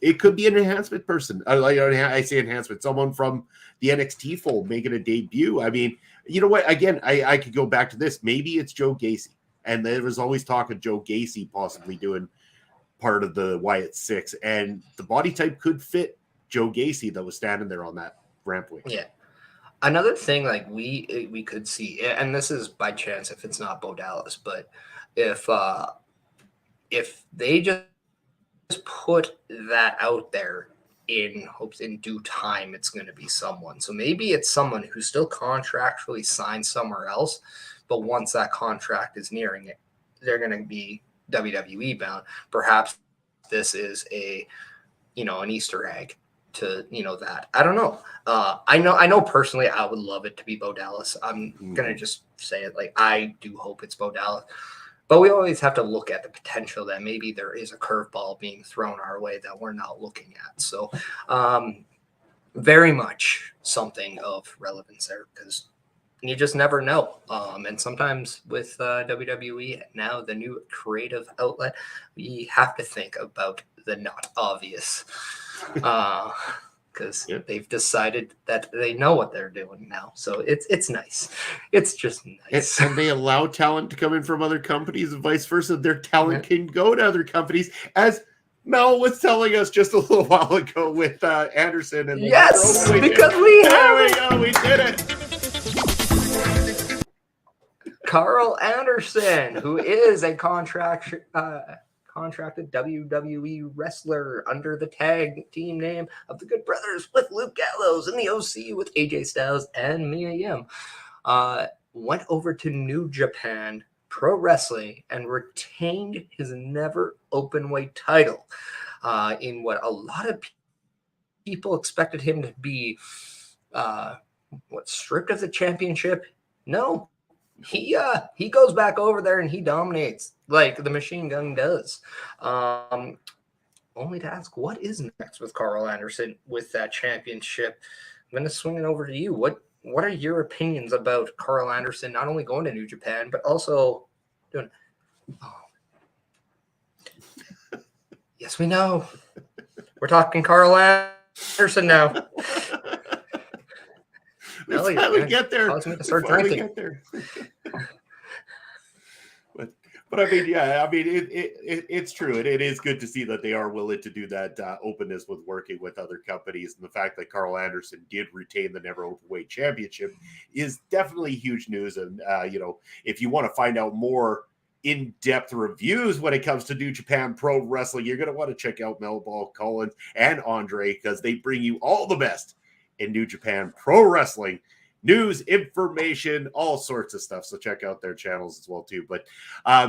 It could be an enhancement person. I say enhancement, someone from the NXT fold making a debut. I mean, you know what? Again, I could go back to this. Maybe it's Joe Gacy. And there was always talk of Joe Gacy possibly doing part of the Wyatt Six. And the body type could fit Joe Gacy that was standing there on that rampway. Yeah. Another thing, like we could see, and this is by chance if it's not Bo Dallas, but if they just put that out there in hopes in due time it's going to be someone. So maybe it's someone who's still contractually signed somewhere else, but once that contract is nearing it, they're going to be WWE bound. Perhaps this is an Easter egg to that. I don't know. I know personally I would love it to be Bo Dallas. I'm gonna just say it, like, I do hope it's Bo Dallas. But we always have to look at the potential that maybe there is a curveball being thrown our way that we're not looking at. So very much something of relevance there because you just never know. And sometimes with WWE, now the new creative outlet, we have to think about the not obvious because they've decided that they know what they're doing now. So it's nice. It's just nice. And they allow talent to come in from other companies and vice versa. Their talent can go to other companies, as Mel was telling us just a little while ago with Anderson. And yes, because we did it. Carl Anderson, who is a contracted WWE wrestler under the tag team name of the Good Brothers with Luke Gallows and the OC with AJ Styles and Mia Yim, went over to New Japan Pro Wrestling and retained his never openweight title in what a lot of people expected him to be stripped of the championship. No. He goes back over there and he dominates like the Machine Gun does. Only to ask, what is next with Carl Anderson with that championship? I'm going to swing it over to you. What are your opinions about Carl Anderson not only going to New Japan but also doing? Oh. Yes, we know. We're talking Carl Anderson now. We finally get there. But I mean, it's true. It is good to see that they are willing to do that openness with working with other companies. And the fact that Carl Anderson did retain the Never Openweight Championship is definitely huge news. And, if you want to find out more in-depth reviews when it comes to New Japan Pro Wrestling, you're going to want to check out Mel Ball Collins and Andre because they bring you all the best in New Japan Pro Wrestling news, information, all sorts of stuff. So check out their channels as well too. But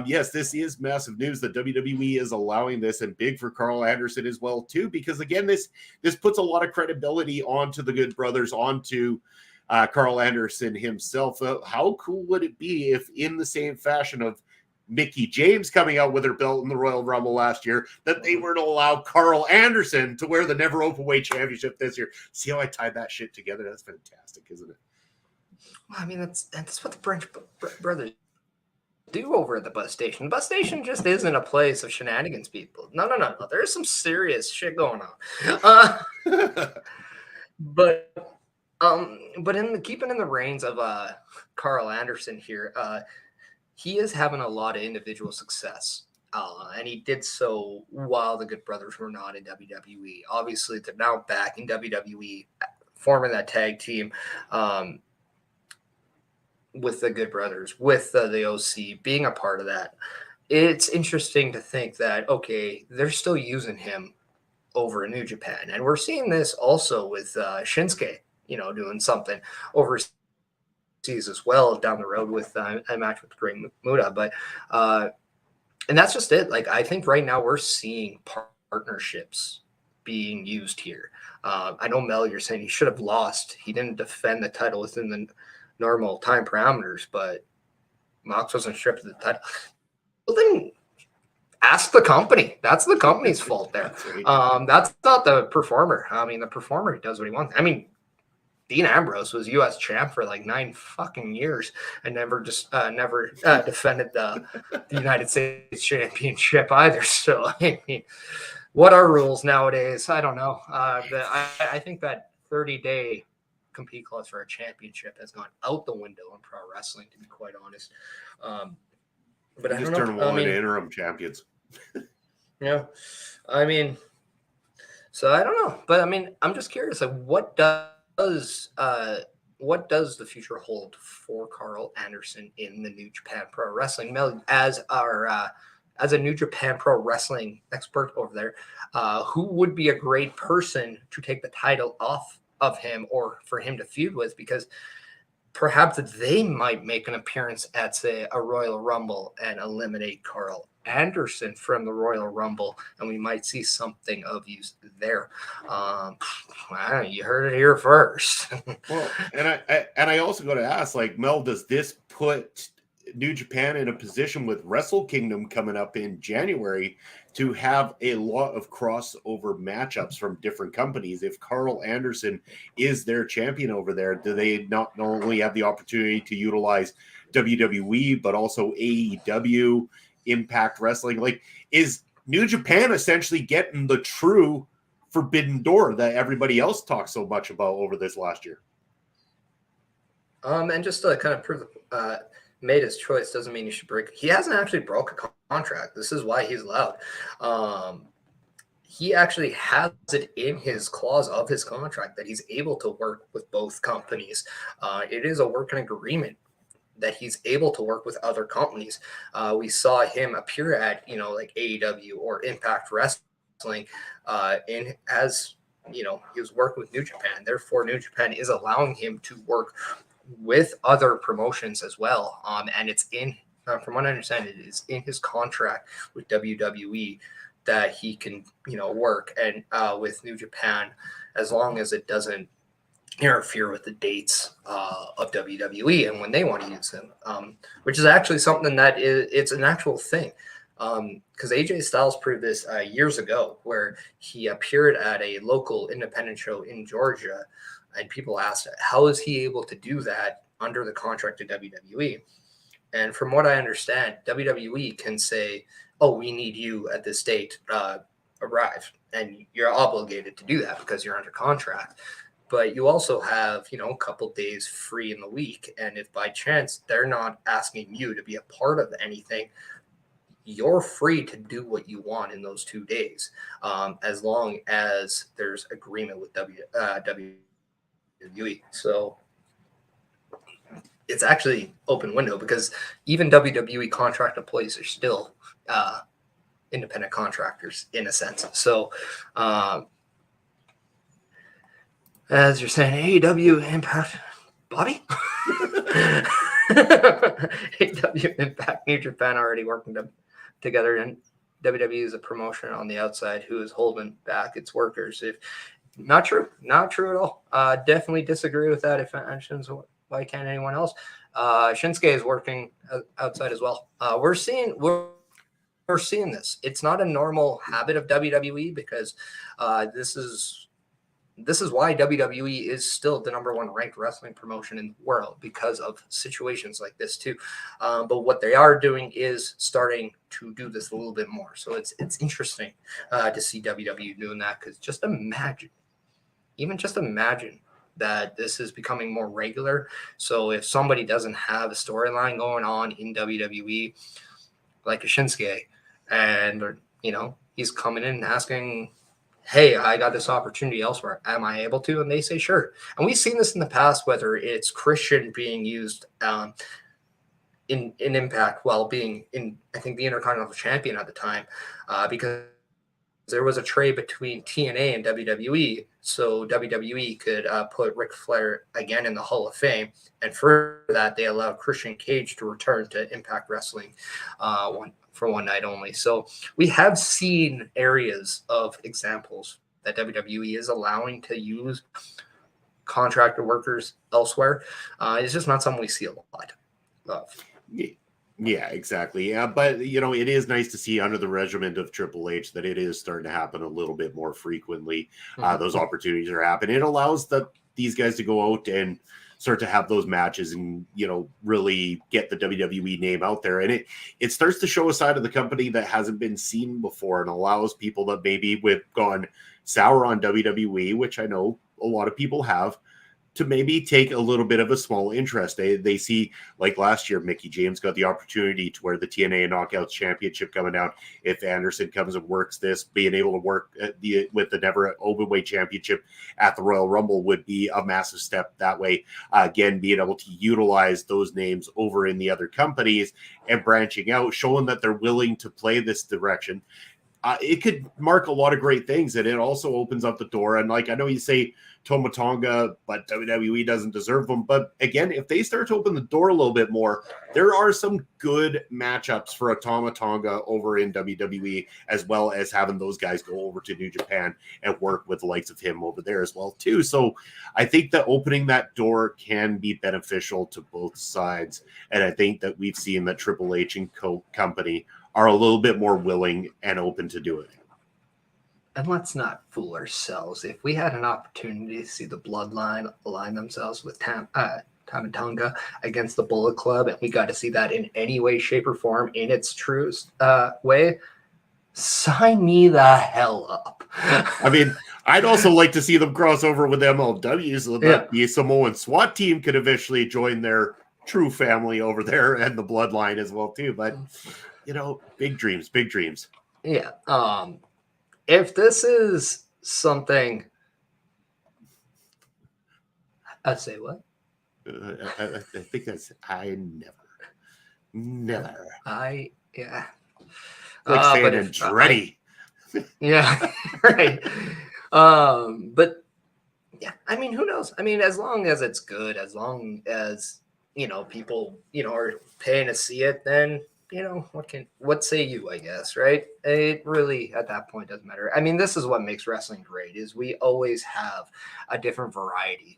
yes, this is massive news that WWE is allowing this, and big for Carl Anderson as well too, because again, this puts a lot of credibility onto the Good Brothers, onto Carl Anderson himself. How cool would it be if, in the same fashion of Mickey James coming out with her belt in the Royal Rumble last year, that they were to allow Carl Anderson to wear the Never Openweight Championship this year. See how I tied that shit together? That's fantastic, isn't it? Well, I mean, that's what the Branch brothers do over at the bus station. The bus station just isn't a place of shenanigans, people. No. There's some serious shit going on. But in keeping in the reins of Carl Anderson here, he is having a lot of individual success. And he did so while the Good Brothers were not in WWE. Obviously, they're now back in WWE, forming that tag team with the Good Brothers, with the OC, being a part of that. It's interesting to think that, okay, they're still using him over in New Japan. And we're seeing this also with Shinsuke, doing something overseas as well down the road with a match with Great Muta. But and that's just it. Like, I think right now we're seeing partnerships being used here. I know, Mel, you're saying he should have lost. He didn't defend the title within the normal time parameters, but Mox wasn't stripped of the title. Well, then ask the company. That's the company's fault there. That's not the performer. I mean, the performer does what he wants. I mean, Dean Ambrose was U.S. champ for like 9 fucking years and never defended the United States Championship either. So, I mean, what are rules nowadays? I don't know. I think that 30-day compete clause for a championship has gone out the window in pro wrestling, to be quite honest. But I just don't know. turn one into interim champions. Yeah, I mean, so I don't know, but I mean, I'm just curious. Like, what does the future hold for Carl Anderson in the New Japan Pro Wrestling? Mel, as a New Japan Pro Wrestling expert over there, who would be a great person to take the title off of him or for him to feud with? Because perhaps they might make an appearance at, say, a Royal Rumble and eliminate Carl Anderson from the Royal Rumble, and we might see something of use there. You heard it here first. Well, and I also got to ask, like, Mel, does this put New Japan in a position with Wrestle Kingdom coming up in January to have a lot of crossover matchups from different companies? If Carl Anderson is their champion over there, do they not only have the opportunity to utilize WWE, but also AEW, Impact Wrestling? Like, is New Japan essentially getting the true forbidden door that everybody else talks so much about over this last year? And just to kind of prove made his choice doesn't mean you should break. He hasn't actually broke a contract. This is why he's allowed. He actually has it in his clause of his contract that he's able to work with both companies. It is a working agreement that he's able to work with other companies. We saw him appear at, like AEW or Impact Wrestling, he was working with New Japan. Therefore, New Japan is allowing him to work with other promotions as well. And it's from what I understand, it is in his contract with WWE that he can, work and with New Japan, as long as it doesn't interfere with the dates of WWE and when they want to use him, which is actually something that it's an actual thing. Because AJ Styles proved this years ago, where he appeared at a local independent show in Georgia, and people asked, how is he able to do that under the contract of WWE? And from what I understand, WWE can say, oh, we need you at this date, arrive. And you're obligated to do that because you're under contract. But you also have, a couple days free in the week. And if by chance they're not asking you to be a part of anything, you're free to do what you want in those 2 days, as long as there's agreement with WWE. So it's actually open window, because even WWE contract employees are still independent contractors in a sense. So as you're saying, AEW, Impact, Bobby? AEW, Impact, New Japan already working together, and WWE is a promotion on the outside who is holding back its workers. Not true at all. Definitely disagree with that. If mentions what why can't anyone else? Shinsuke is working outside as well. We're seeing this. It's not a normal habit of WWE because this is why WWE is still the number one ranked wrestling promotion in the world, because of situations like this too. But what they are doing is starting to do this a little bit more. So it's interesting to see WWE doing that, because just imagine that this is becoming more regular. So if somebody doesn't have a storyline going on in WWE, like a Shinsuke, and he's coming in and asking, hey, I got this opportunity elsewhere, am I able to? And they say, sure. And we've seen this in the past, whether it's Christian being used in Impact while being in, I think, the Intercontinental Champion at the time, because there was a trade between TNA and WWE, so WWE could put Ric Flair again in the Hall of Fame, and for that they allowed Christian Cage to return to Impact Wrestling for one night only. So we have seen areas of examples that WWE is allowing to use contractor workers elsewhere. It's just not something we see a lot of. Yeah, exactly. Yeah, but it is nice to see under the regiment of Triple H that it is starting to happen a little bit more frequently. Those opportunities are happening. It allows these guys to go out and start to have those matches and really get the WWE name out there, and it starts to show a side of the company that hasn't been seen before, and allows people that maybe have gone sour on WWE, which I know a lot of people have, to maybe take a little bit of a small interest. They see, like last year, Mickie James got the opportunity to wear the TNA Knockouts Championship coming down. If Anderson comes and works this, being able to work with the Never Openweight Championship at the Royal Rumble would be a massive step that way. Again, being able to utilize those names over in the other companies and branching out, showing that they're willing to play this direction. It could mark a lot of great things, and it also opens up the door. And I know you say Tama Tonga, but WWE doesn't deserve them. But again, if they start to open the door a little bit more, there are some good matchups for a Tama Tonga over in WWE, as well as having those guys go over to New Japan and work with the likes of him over there as well too. So I think that opening that door can be beneficial to both sides. And I think that we've seen that Triple H and company are a little bit more willing and open to do it. And let's not fool ourselves. If we had an opportunity to see the Bloodline align themselves with Tama Tonga against the Bullet Club, and we got to see that in any way, shape, or form in its truest way, sign me the hell up. I mean, I'd also like to see them cross over with MLW so that the Samoan SWAT team could eventually join their true family over there and the Bloodline as well too. But big dreams. Yeah. If this is something, I'd say what? I think that's never. Yeah. Like saying Andretti. Yeah, right. But yeah, I mean, who knows? I mean, as long as it's good, as long as people are paying to see it, then what say you, I guess, right? It really at that point doesn't matter. I mean, this is what makes wrestling great, is we always have a different variety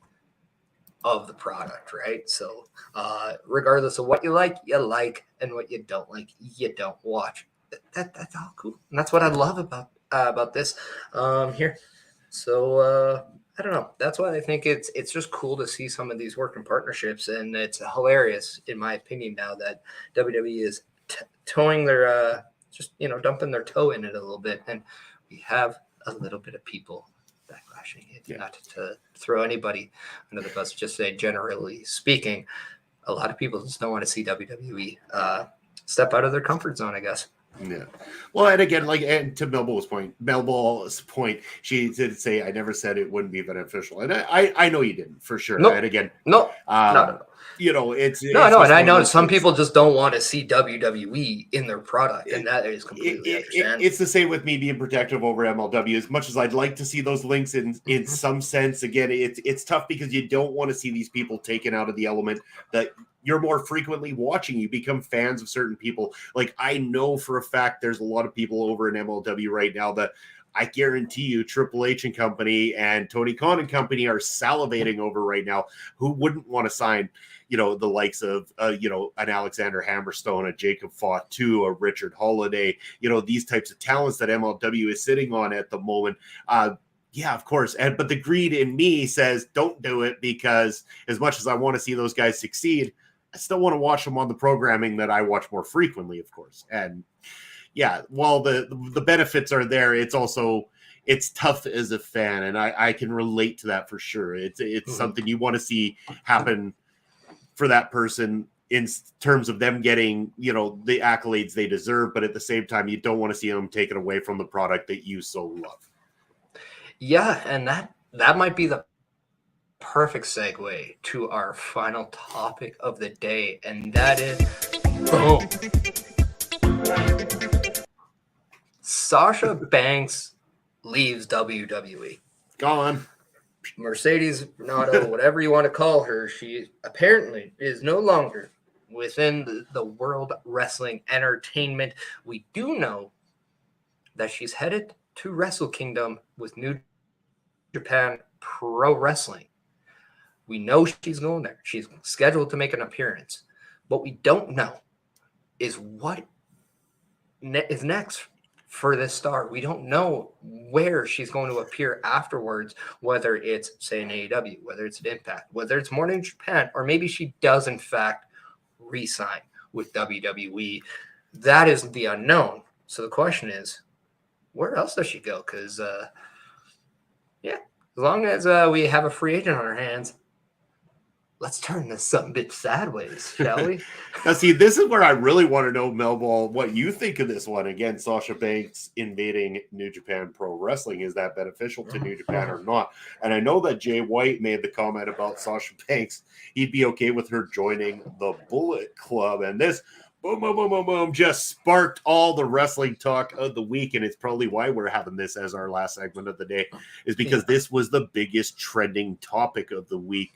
of the product, right? So regardless of what you like, and what you don't like, you don't watch. That's all cool. And that's what I love about this here. So I don't know. That's why I think it's just cool to see some of these working partnerships, and it's hilarious, in my opinion, now that WWE is towing their dumping their toe in it a little bit, and we have a little bit of people backlashing it. Yeah. Not to throw anybody under the bus, just say generally speaking, a lot of people just don't want to see WWE step out of their comfort zone, I guess. Yeah. Well, and again, and to Melball's point, she did say, I never said it wouldn't be beneficial. And I know you didn't, for sure. Nope. And again, no. It's and I know some people just don't want to see WWE in their product, and that is completely understandable. It's the same with me being protective over MLW. As much as I'd like to see those links in some sense, again, it's tough because you don't want to see these people taken out of the element that you're more frequently watching. You become fans of certain people. Like, I know for a fact there's a lot of people over in MLW right now that I guarantee you Triple H and company and Tony Khan and company are salivating over right now. Who wouldn't want to sign, the likes of, an Alexander Hammerstone, a Jacob Fatu, a Richard Holiday, these types of talents that MLW is sitting on at the moment. Yeah, of course. But the greed in me says don't do it, because as much as I want to see those guys succeed, I still want to watch them on the programming that I watch more frequently, of course. And yeah, while the benefits are there, it's tough as a fan, and I can relate to that for sure. It's something you want to see happen for that person in terms of them getting, the accolades they deserve, but at the same time, you don't want to see them taken away from the product that you so love. Yeah, and that might be the perfect segue to our final topic of the day, and that is boom. Sasha Banks leaves WWE. Gone. Mercedes Renato, whatever you want to call her, she apparently is no longer within the World Wrestling Entertainment. We do know that she's headed to Wrestle Kingdom with New Japan Pro Wrestling. We know she's going there. She's scheduled to make an appearance. What we don't know is what is next for this star. We don't know where she's going to appear afterwards, whether it's, say, an AEW, whether it's an Impact, whether it's more New Japan, or maybe she does, in fact, re-sign with WWE. That is the unknown. So the question is, where else does she go? Because, as long as we have a free agent on our hands, let's turn this some bit sideways, shall we? Now, see, this is where I really want to know, Melball, what you think of this one. Again, Sasha Banks invading New Japan Pro Wrestling. Is that beneficial to New Japan or not? And I know that Jay White made the comment about Sasha Banks. He'd be okay with her joining the Bullet Club. And this, boom, boom, boom, boom, boom, just sparked all the wrestling talk of the week. And it's probably why we're having this as our last segment of the day, is because this was the biggest trending topic of the week.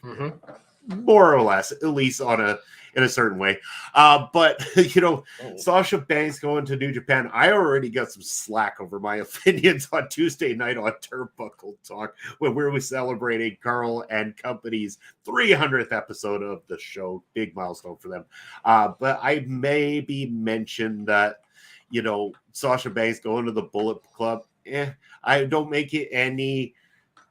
More or less, at least in a certain way. But Sasha Banks going to New Japan, I already got some slack over my opinions on Tuesday night on Turnbuckle Talk when we were celebrating Carl and Company's 300th episode of the show. Big milestone for them. But I maybe mentioned that, Sasha Banks going to the Bullet Club. I don't make it any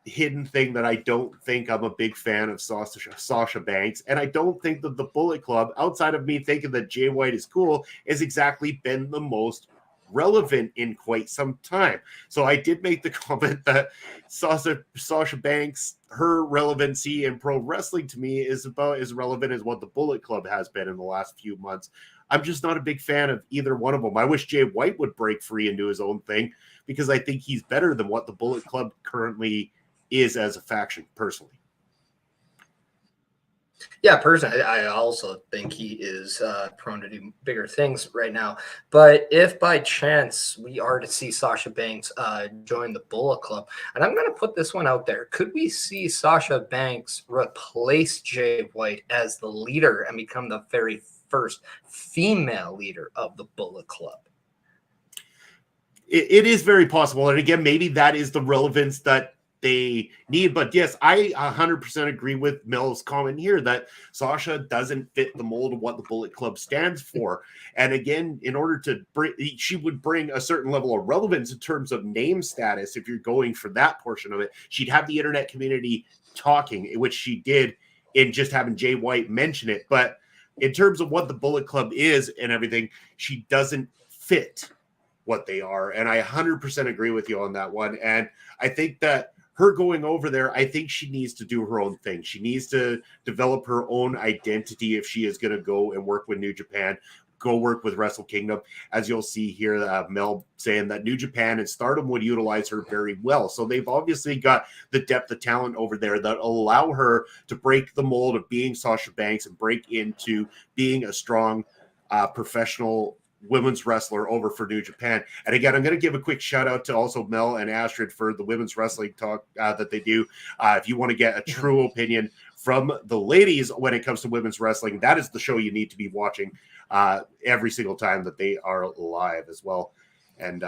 hidden thing that I don't think I'm a big fan of Sasha Banks, and I don't think that the Bullet Club, outside of me thinking that Jay White is cool, has exactly been the most relevant in quite some time. So I did make the comment that Sasha Banks, her relevancy in pro wrestling to me is about as relevant as what the Bullet Club has been in the last few months. I'm just not a big fan of either one of them. I wish Jay White would break free and do his own thing, because I think he's better than what the Bullet Club currently is as a faction, personally. Yeah, personally, I also think he is prone to do bigger things right now. But if by chance we are to see Sasha Banks join the Bullet Club, and I'm going to put this one out there, could we see Sasha Banks replace Jay White as the leader and become the very first female leader of the Bullet Club? It is very possible. And again, maybe that is the relevance that they need. But yes, I 100% agree with Mel's comment here that Sasha doesn't fit the mold of what the Bullet Club stands for. And again, in order to bring, she would bring a certain level of relevance in terms of name status. If you're going for that portion of it, she'd have the internet community talking, which she did in just having Jay White mention it. But in terms of what the Bullet Club is and everything, she doesn't fit what they are. And I 100% agree with you on that one. And I think that her going over there, I think she needs to do her own thing. She needs to develop her own identity if she is going to go and work with New Japan, go work with Wrestle Kingdom. As you'll see here, Mel saying that New Japan and Stardom would utilize her very well. So they've obviously got the depth of talent over there that allow her to break the mold of being Sasha Banks and break into being a strong professional women's wrestler over for New Japan. And again, I'm going to give a quick shout out to also Mel and Astrid for the women's wrestling talk that they do. If you want to get a true opinion from the ladies when it comes to women's wrestling, that is the show you need to be watching every single time that they are live as well. And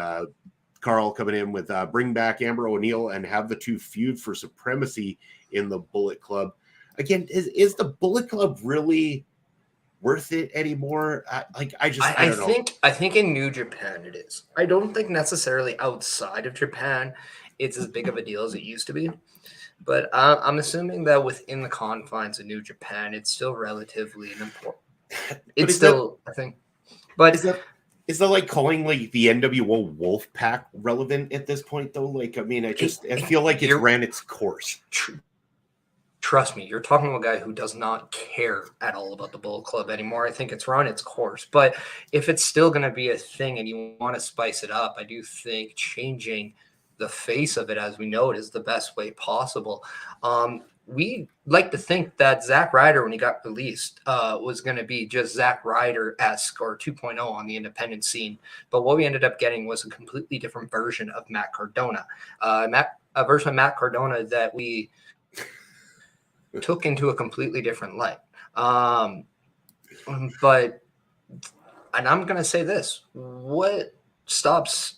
Carl coming in with bring back Amber O'Neal and have the two feud for supremacy in the Bullet Club. Again, is the Bullet Club really worth it anymore? I don't know. I think in New Japan it is. I don't think necessarily outside of Japan it's as big of a deal as it used to be. But I'm assuming that within the confines of New Japan, it's still relatively important. It's still, I think. But is that like calling like the NWO Wolfpack relevant at this point though? Like, I mean, I feel like it ran its course. Trust me, you're talking to a guy who does not care at all about the Bullet Club anymore. I think it's run its course. But if it's still going to be a thing and you want to spice it up, I do think changing the face of it as we know it is the best way possible. We like to think that Zack Ryder, when he got released, was going to be just Zack Ryder-esque or 2.0 on the independent scene. But what we ended up getting was a completely different version of Matt Cardona. A version of Matt Cardona that we took into a completely different light. And I'm going to say this. What stops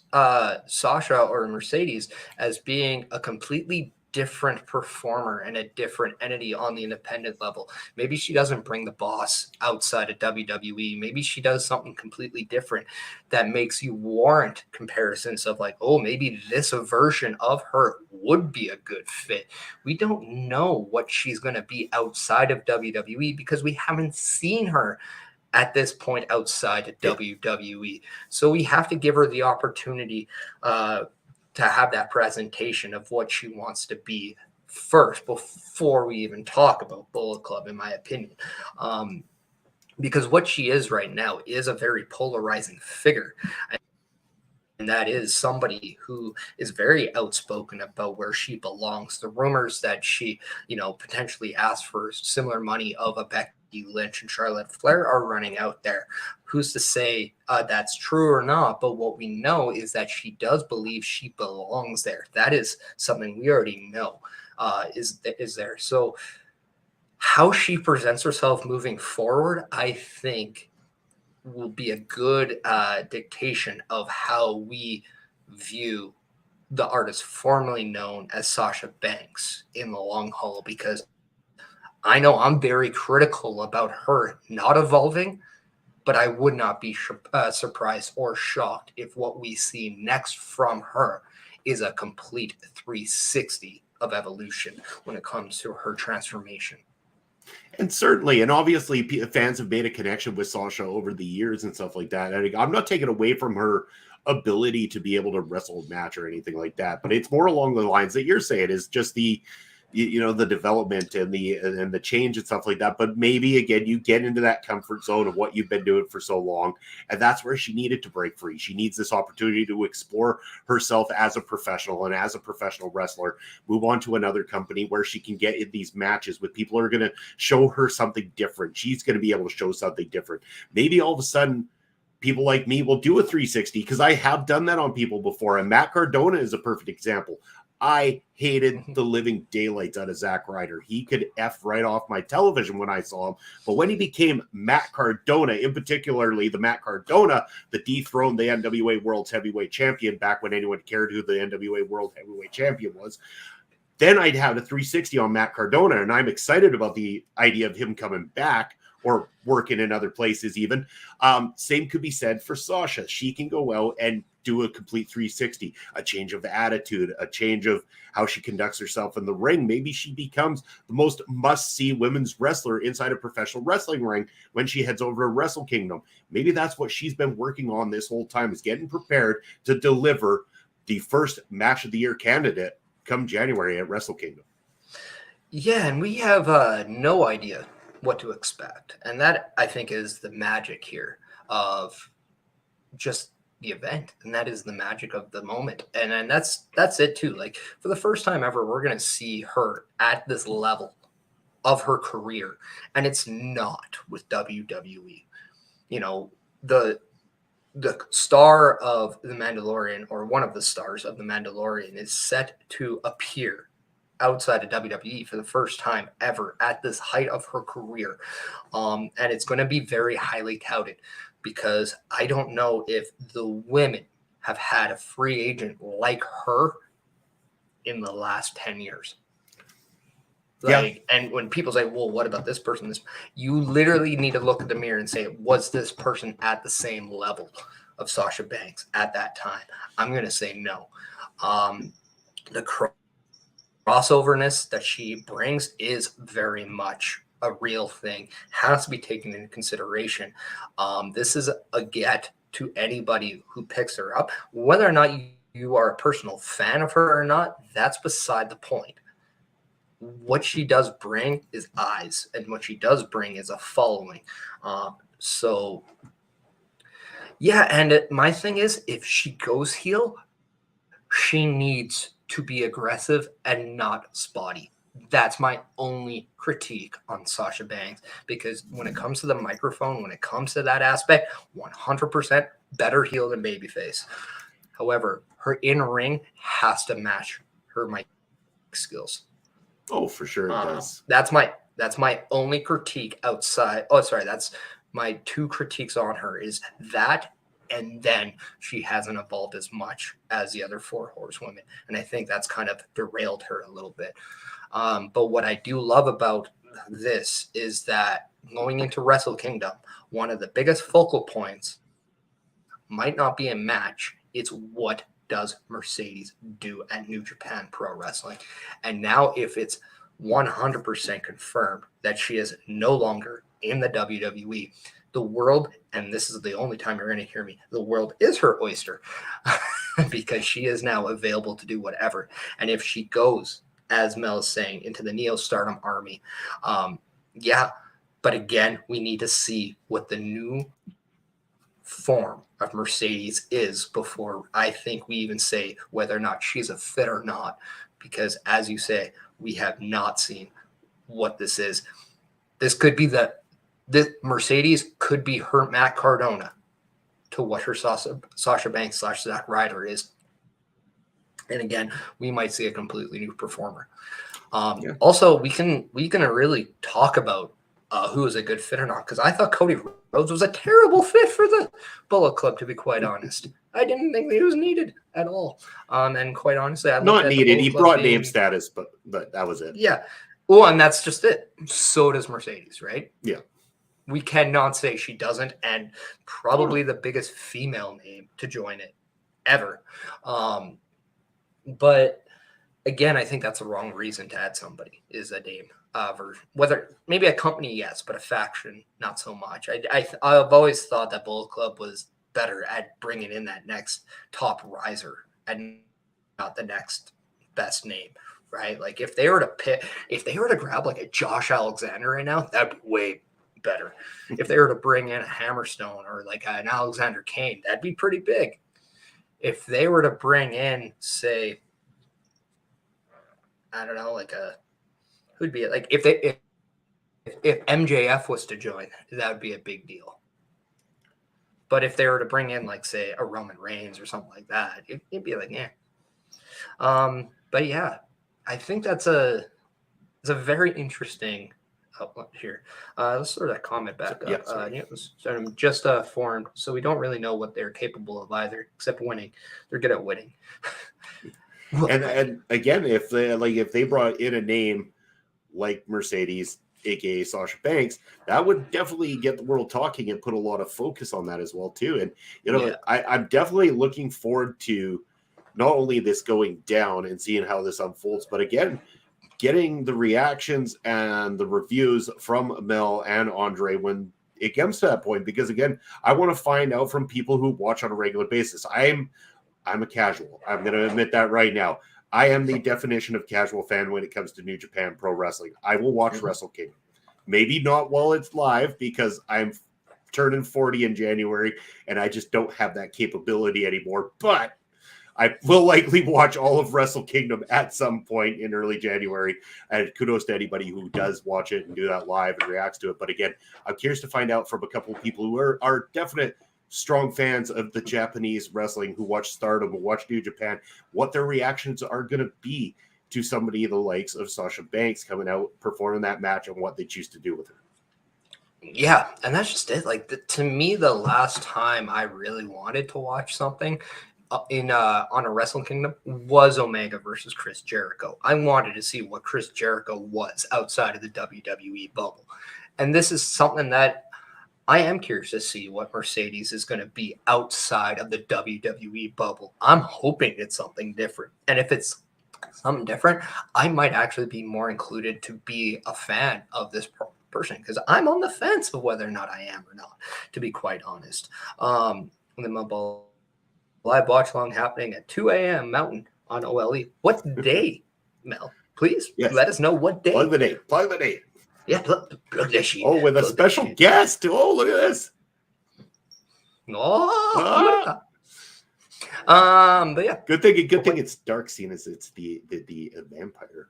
Sasha or Mercedes as being a completely different performer and a different entity on the independent level? Maybe she doesn't bring the boss outside of WWE. Maybe she does something completely different that makes you warrant comparisons of like, oh, maybe this version of her would be a good fit. We don't know what she's going to be outside of WWE because we haven't seen her at this point outside of WWE. So we have to give her the opportunity to have that presentation of what she wants to be first before we even talk about Bullet Club, in my opinion. Because what she is right now is a very polarizing figure. And that is somebody who is very outspoken about where she belongs. The rumors that she, potentially asked for similar money of a Becky Lynch and Charlotte Flair are running out there. Who's to say that's true or not? But what we know is that she does believe she belongs there. That is something we already know is there. So how she presents herself moving forward, I think, will be a good dictation of how we view the artist formerly known as Sasha Banks in the long haul, because I know I'm very critical about her not evolving, but I would not be surprised or shocked if what we see next from her is a complete 360 of evolution when it comes to her transformation. And certainly, and obviously, fans have made a connection with Sasha over the years and stuff like that. And I'm not taking away from her ability to be able to wrestle a match or anything like that, but it's more along the lines that you're saying is just the development and the change and stuff like that. But maybe again, you get into that comfort zone of what you've been doing for so long, and that's where she needed to break free. She needs this opportunity to explore herself as a professional and as a professional wrestler, move on to another company where she can get in these matches with people who are going to show her something different. She's going to be able to show something different. Maybe all of a sudden people like me will do a 360, because I have done that on people before. And Matt Cardona is a perfect example. I hated the living daylights out of Zack Ryder. He could F right off my television when I saw him. But when he became Matt Cardona, in particularly the Matt Cardona that dethroned the NWA World's Heavyweight Champion back when anyone cared who the NWA World Heavyweight Champion was, then I'd have a 360 on Matt Cardona. And I'm excited about the idea of him coming back or working in other places even. Same could be said for Sasha. She can go out and do a complete 360, a change of attitude, a change of how she conducts herself in the ring. Maybe she becomes the most must-see women's wrestler inside a professional wrestling ring when she heads over to Wrestle Kingdom. Maybe that's what she's been working on this whole time, is getting prepared to deliver the first match of the year candidate come January at Wrestle Kingdom. Yeah, and we have no idea what to expect. And that, I think, is the magic here of just the event, and that is the magic of the moment. And that's it too. Like, for the first time ever, we're going to see her at this level of her career, and it's not with WWE. The star of The Mandalorian, or one of the stars of The Mandalorian, is set to appear outside of WWE for the first time ever at this height of her career. And it's going to be very highly touted, because I don't know if the women have had a free agent like her in the last 10 years. Like, and when people say, well, what about this person? You literally need to look at the mirror and say, was this person at the same level of Sasha Banks at that time? I'm going to say no. The crossoverness that she brings is very much a real thing, has to be taken into consideration. This is a get to anybody who picks her up. Whether or not you are a personal fan of her or not, that's beside the point. What she does bring is eyes, and what she does bring is a following. So, yeah, and my thing is, if she goes heel, she needs to be aggressive and not spotty. That's my only critique on Sasha Banks, because when it comes to the microphone, when it comes to that aspect, 100% better heel than babyface. However, her in-ring has to match her mic skills. Oh, for sure it does. That's my only critique outside. Oh, sorry. That's my two critiques on her is that, and then she hasn't evolved as much as the other 4 horsewomen. And I think that's kind of derailed her a little bit. But what I do love about this is that going into Wrestle Kingdom, one of the biggest focal points might not be a match. It's what does Mercedes do at New Japan Pro Wrestling? And now if it's 100% confirmed that she is no longer in the WWE, the world, and this is the only time you're going to hear me, the world is her oyster because she is now available to do whatever. And if she goes, as Mel is saying, into the Neo Stardom army, yeah, but again, we need to see what the new form of Mercedes is before I think we even say whether or not she's a fit or not, because as you say, we have not seen what this is. This could be this Mercedes could be her Matt Cardona to what her Sasha Banks / Zack Ryder is. And again, we might see a completely new performer. Also, we can really talk about who is a good fit or not, because I thought Cody Rhodes was a terrible fit for the Bullet Club, to be quite honest. I didn't think that he was needed at all. And quite honestly, not needed. He brought name status, but that was it. Yeah. Well, and that's just it. So does Mercedes, right? Yeah. We cannot say she doesn't, and probably the biggest female name to join it ever. But again, I think that's the wrong reason to add somebody is a name. Whether maybe a company, yes, but a faction, not so much. I've always thought that Bullet Club was better at bringing in that next top riser and not the next best name, right? Like if they were to grab like a Josh Alexander right now, that'd be way better. If they were to bring in a Hammerstone or like an Alexander Kane, that'd be pretty big. If they were to bring in, say, I don't know, like who'd be it? Like if MJF was to join, that would be a big deal. But if they were to bring in, like, say, a Roman Reigns or something like that, it'd be like, yeah. But yeah, I think it's a very interesting. Here, let's throw that comment back up. It was just formed, so we don't really know what they're capable of either, except winning. They're good at winning. and again, if they brought in a name like Mercedes, aka Sasha Banks, that would definitely get the world talking and put a lot of focus on that as well too. And I'm definitely looking forward to not only this going down and seeing how this unfolds, but again, getting the reactions and the reviews from Mel and Andre when it comes to that point. Because again, I want to find out from people who watch on a regular basis. I'm a casual. I'm going to admit that right now. I am the definition of casual fan when it comes to New Japan Pro Wrestling. I will watch Wrestle Kingdom. Maybe not while it's live because I'm turning 40 in January and I just don't have that capability anymore. But I will likely watch all of Wrestle Kingdom at some point in early January. And kudos to anybody who does watch it and do that live and reacts to it. But again, I'm curious to find out from a couple of people who are definite strong fans of the Japanese wrestling, who watch Stardom, who watch New Japan, what their reactions are going to be to somebody the likes of Sasha Banks coming out, performing that match, and what they choose to do with her. Yeah, and that's just it. Like, to me, the last time I really wanted to watch something on a Wrestle Kingdom was Omega versus Chris Jericho. I wanted to see what Chris Jericho was outside of the WWE bubble. And this is something that I am curious to see what Mercedes is going to be outside of the WWE bubble. I'm hoping it's something different. And if it's something different, I might actually be more included to be a fan of this person, because I'm on the fence of whether or not I am or not, to be quite honest. The mobile live watch along happening at 2 a.m. Mountain on OLE. What day, Mel? Please let us know what day. Plug the date. Plug the date. Yeah, plug that sheet. Oh, with a special guest. Oh, look at this. Oh, but yeah. Good thing it's dark, seeing as it's the vampire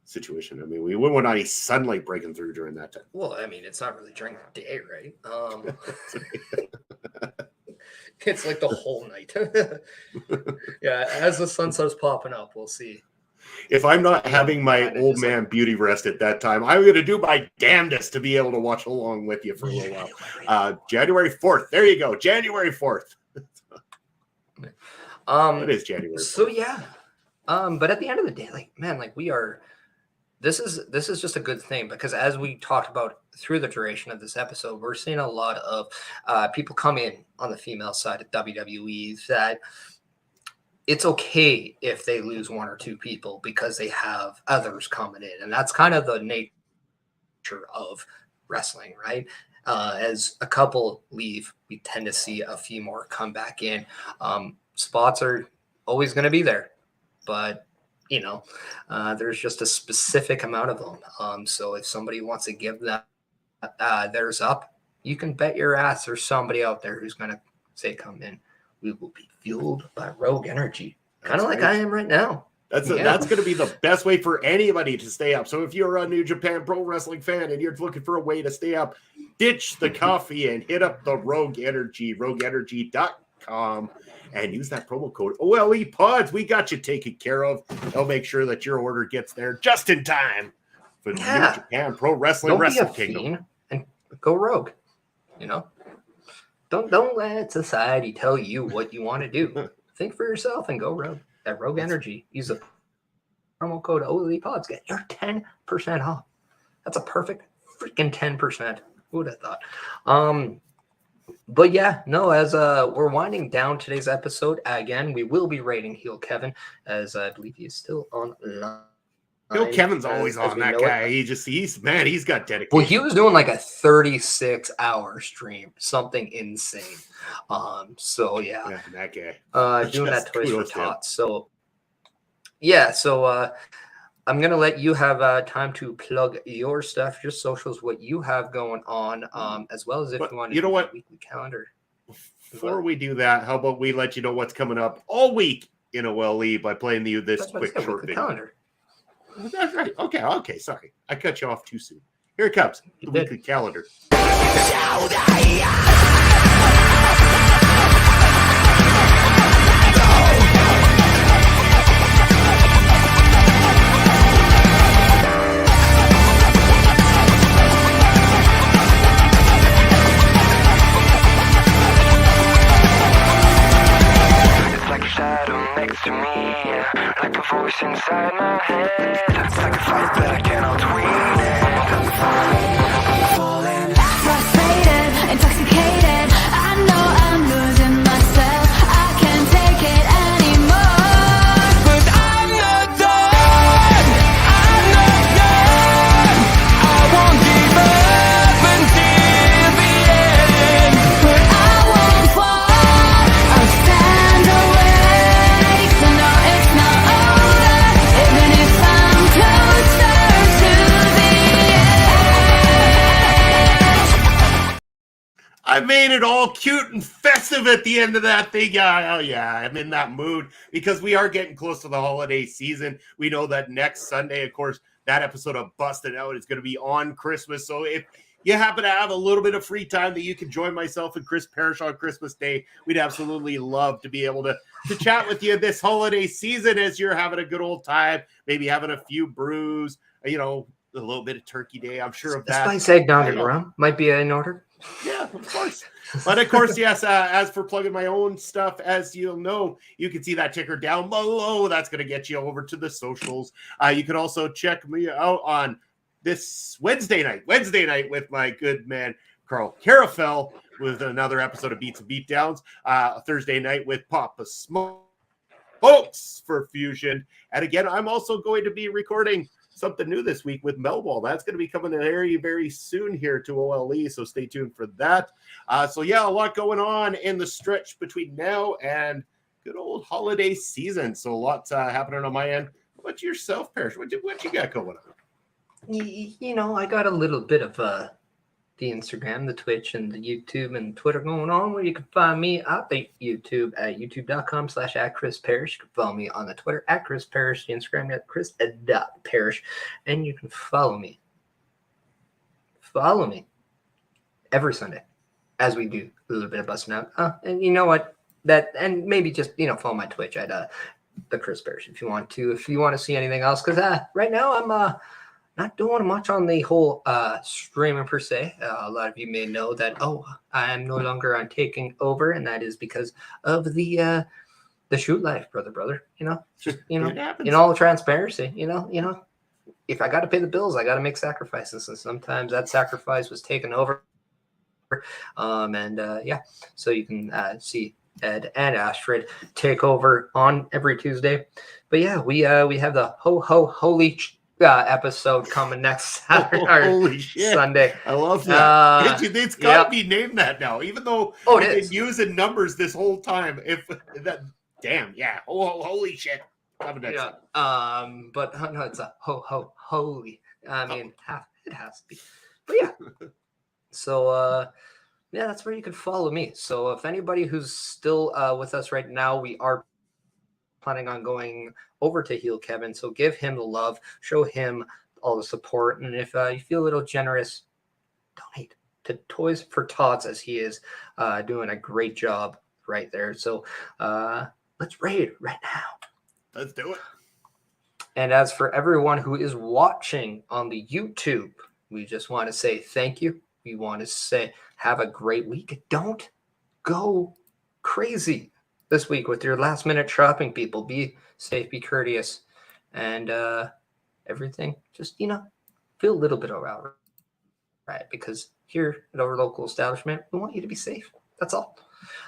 situation. I mean, we wouldn't want any sunlight breaking through during that time. Well, I mean, it's not really during the day, right? It's like the whole night. Yeah, as the sun starts popping up, we'll see. If I'm not having my old man beauty rest at that time, I'm going to do my damnedest to be able to watch along with you for a little while. January 4th. There you go. January 4th. It is January 4th. So yeah. But at the end of the day, this is just a good thing, because as we talked about through the duration of this episode, we're seeing a lot of people come in on the female side of WWE that it's okay if they lose one or two people because they have others coming in. And that's kind of the nature of wrestling, right? As a couple leave, we tend to see a few more come back in. Spots are always going to be there, but there's just a specific amount of them. So if somebody wants to give that theirs up, you can bet your ass there's somebody out there who's going to say, come in. We will be fueled by Rogue Energy, kind of like I am right now. That's going to be the best way for anybody to stay up. So if you're a New Japan Pro Wrestling fan and you're looking for a way to stay up, ditch the coffee and hit up the Rogue Energy, rogueenergy.com, and use that promo code OLE Pods. We got you taken care of. They'll make sure that your order gets there just in time for the New Japan Pro Wrestling Wrestle Kingdom. And go Rogue, Don't let society tell you what you want to do. Think for yourself and go Rogue. At Rogue Energy, use the promo code OLE Pods. Get your 10% off. That's a perfect freaking 10%. Who would have thought? But yeah, no, as we're winding down today's episode, again, we will be rating Heel Kevin, as I believe he's still online. Heel Kevin's always on, that guy. He's got dedication. Well, he was doing like a 36-hour stream, something insane. So yeah, that guy. doing that Toys for Tots. So yeah, I'm gonna let you have time to plug your stuff, your socials, what you have going on, as well as if you want to do a weekly calendar. Before we do that, how about we let you know what's coming up all week in OLE by playing you this quick short video. Calendar. That's right. Okay. Sorry, I cut you off too soon. Here it comes. The weekly calendar. Next to me, like a voice inside my head. It's like a fight back and I'll tweet it. Falling, frustrated, intoxicated. I know I'm losing myself. I can't take it anymore. But I'm not done. I'm not done. I won't give up until the end. But I won't fall. I'll stand away. I made it all cute and festive at the end of that thing. I'm in that mood because we are getting close to the holiday season. We know that next Sunday, of course, that episode of Busted Out is going to be on Christmas. So if you happen to have a little bit of free time that you can join myself and Chris Parrish on Christmas Day, we'd absolutely love to be able to chat with you this holiday season as you're having a good old time, maybe having a few brews, a little bit of Turkey Day. I'm sure of that. Spice eggnog and rum might be in order. Yeah, of course. But of course, yes, as for plugging my own stuff, as you'll know, you can see that ticker down below. That's going to get you over to the socials. You can also check me out on this Wednesday night with my good man, Carl Carafel, with another episode of Beats and Beatdowns. Thursday night with Papa Smokes for Fusion. And again, I'm also going to be recording something new this week with Melball. That's going to be coming very, very soon here to OLE, so stay tuned for that. So yeah, a lot going on in the stretch between now and good old holiday season. So a lot happening on my end. What about yourself, Parrish? What you got going on? You know, I got a little bit of the Instagram, the Twitch, and the YouTube and Twitter going on, where you can find me at the YouTube at youtube.com/@ChrisParrish. You can follow me on the Twitter at Chris Parrish, the Instagram at Chris.Parrish, and you can follow me every Sunday as we do a little bit of busting out. And you know what? And maybe just, follow my Twitch at the Chris Parrish if you want to see anything else, because right now I'm not doing much on the whole streaming per se. A lot of you may know that, I'm no longer on taking over, and that is because of the shoot life, brother. Just in all transparency, if I got to pay the bills, I got to make sacrifices, and sometimes that sacrifice was taken over. So you can see Ed and Astrid take over on every Tuesday. But yeah, we have the holy episode coming next Saturday Holy shit. Sunday. I love that. It's got to be named that now, even though we've been using numbers this whole time. Holy shit. But no, it's a holy. I mean, it has to be. But yeah. So that's where you can follow me. So if anybody who's still with us right now, we are planning on going over to Heal Kevin. So give him the love, show him all the support. And if you feel a little generous, donate to Toys for Tots, as he is doing a great job right there. So let's raid right now. Let's do it. And as for everyone who is watching on the YouTube, we just want to say thank you. We want to say have a great week. Don't go crazy this week with your last minute shopping, people. Be safe, be courteous, and everything. Just, feel a little bit around, right? Because here at our local establishment, we want you to be safe. That's all.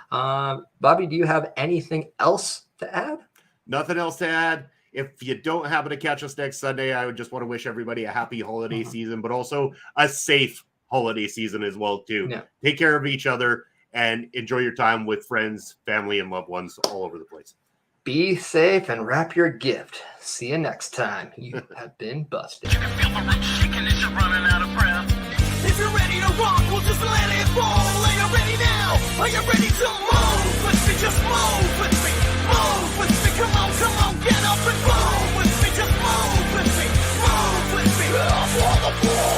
Bobby, do you have anything else to add? Nothing else to add. If you don't happen to catch us next Sunday, I would just want to wish everybody a happy holiday season, but also a safe holiday season as well, too. Yeah. Take care of each other and enjoy your time with friends, family, and loved ones all over the place. Be safe and wrap your gift. See you next time. You have been busted. You can feel the root shaking as you're running out of breath. If you're ready to rock, we'll just let it fall. Are you ready now? Are you ready to move with me? Just move with me. Move with me. Come on. Get up and move with me. Just move with me. Move with me. For the floor.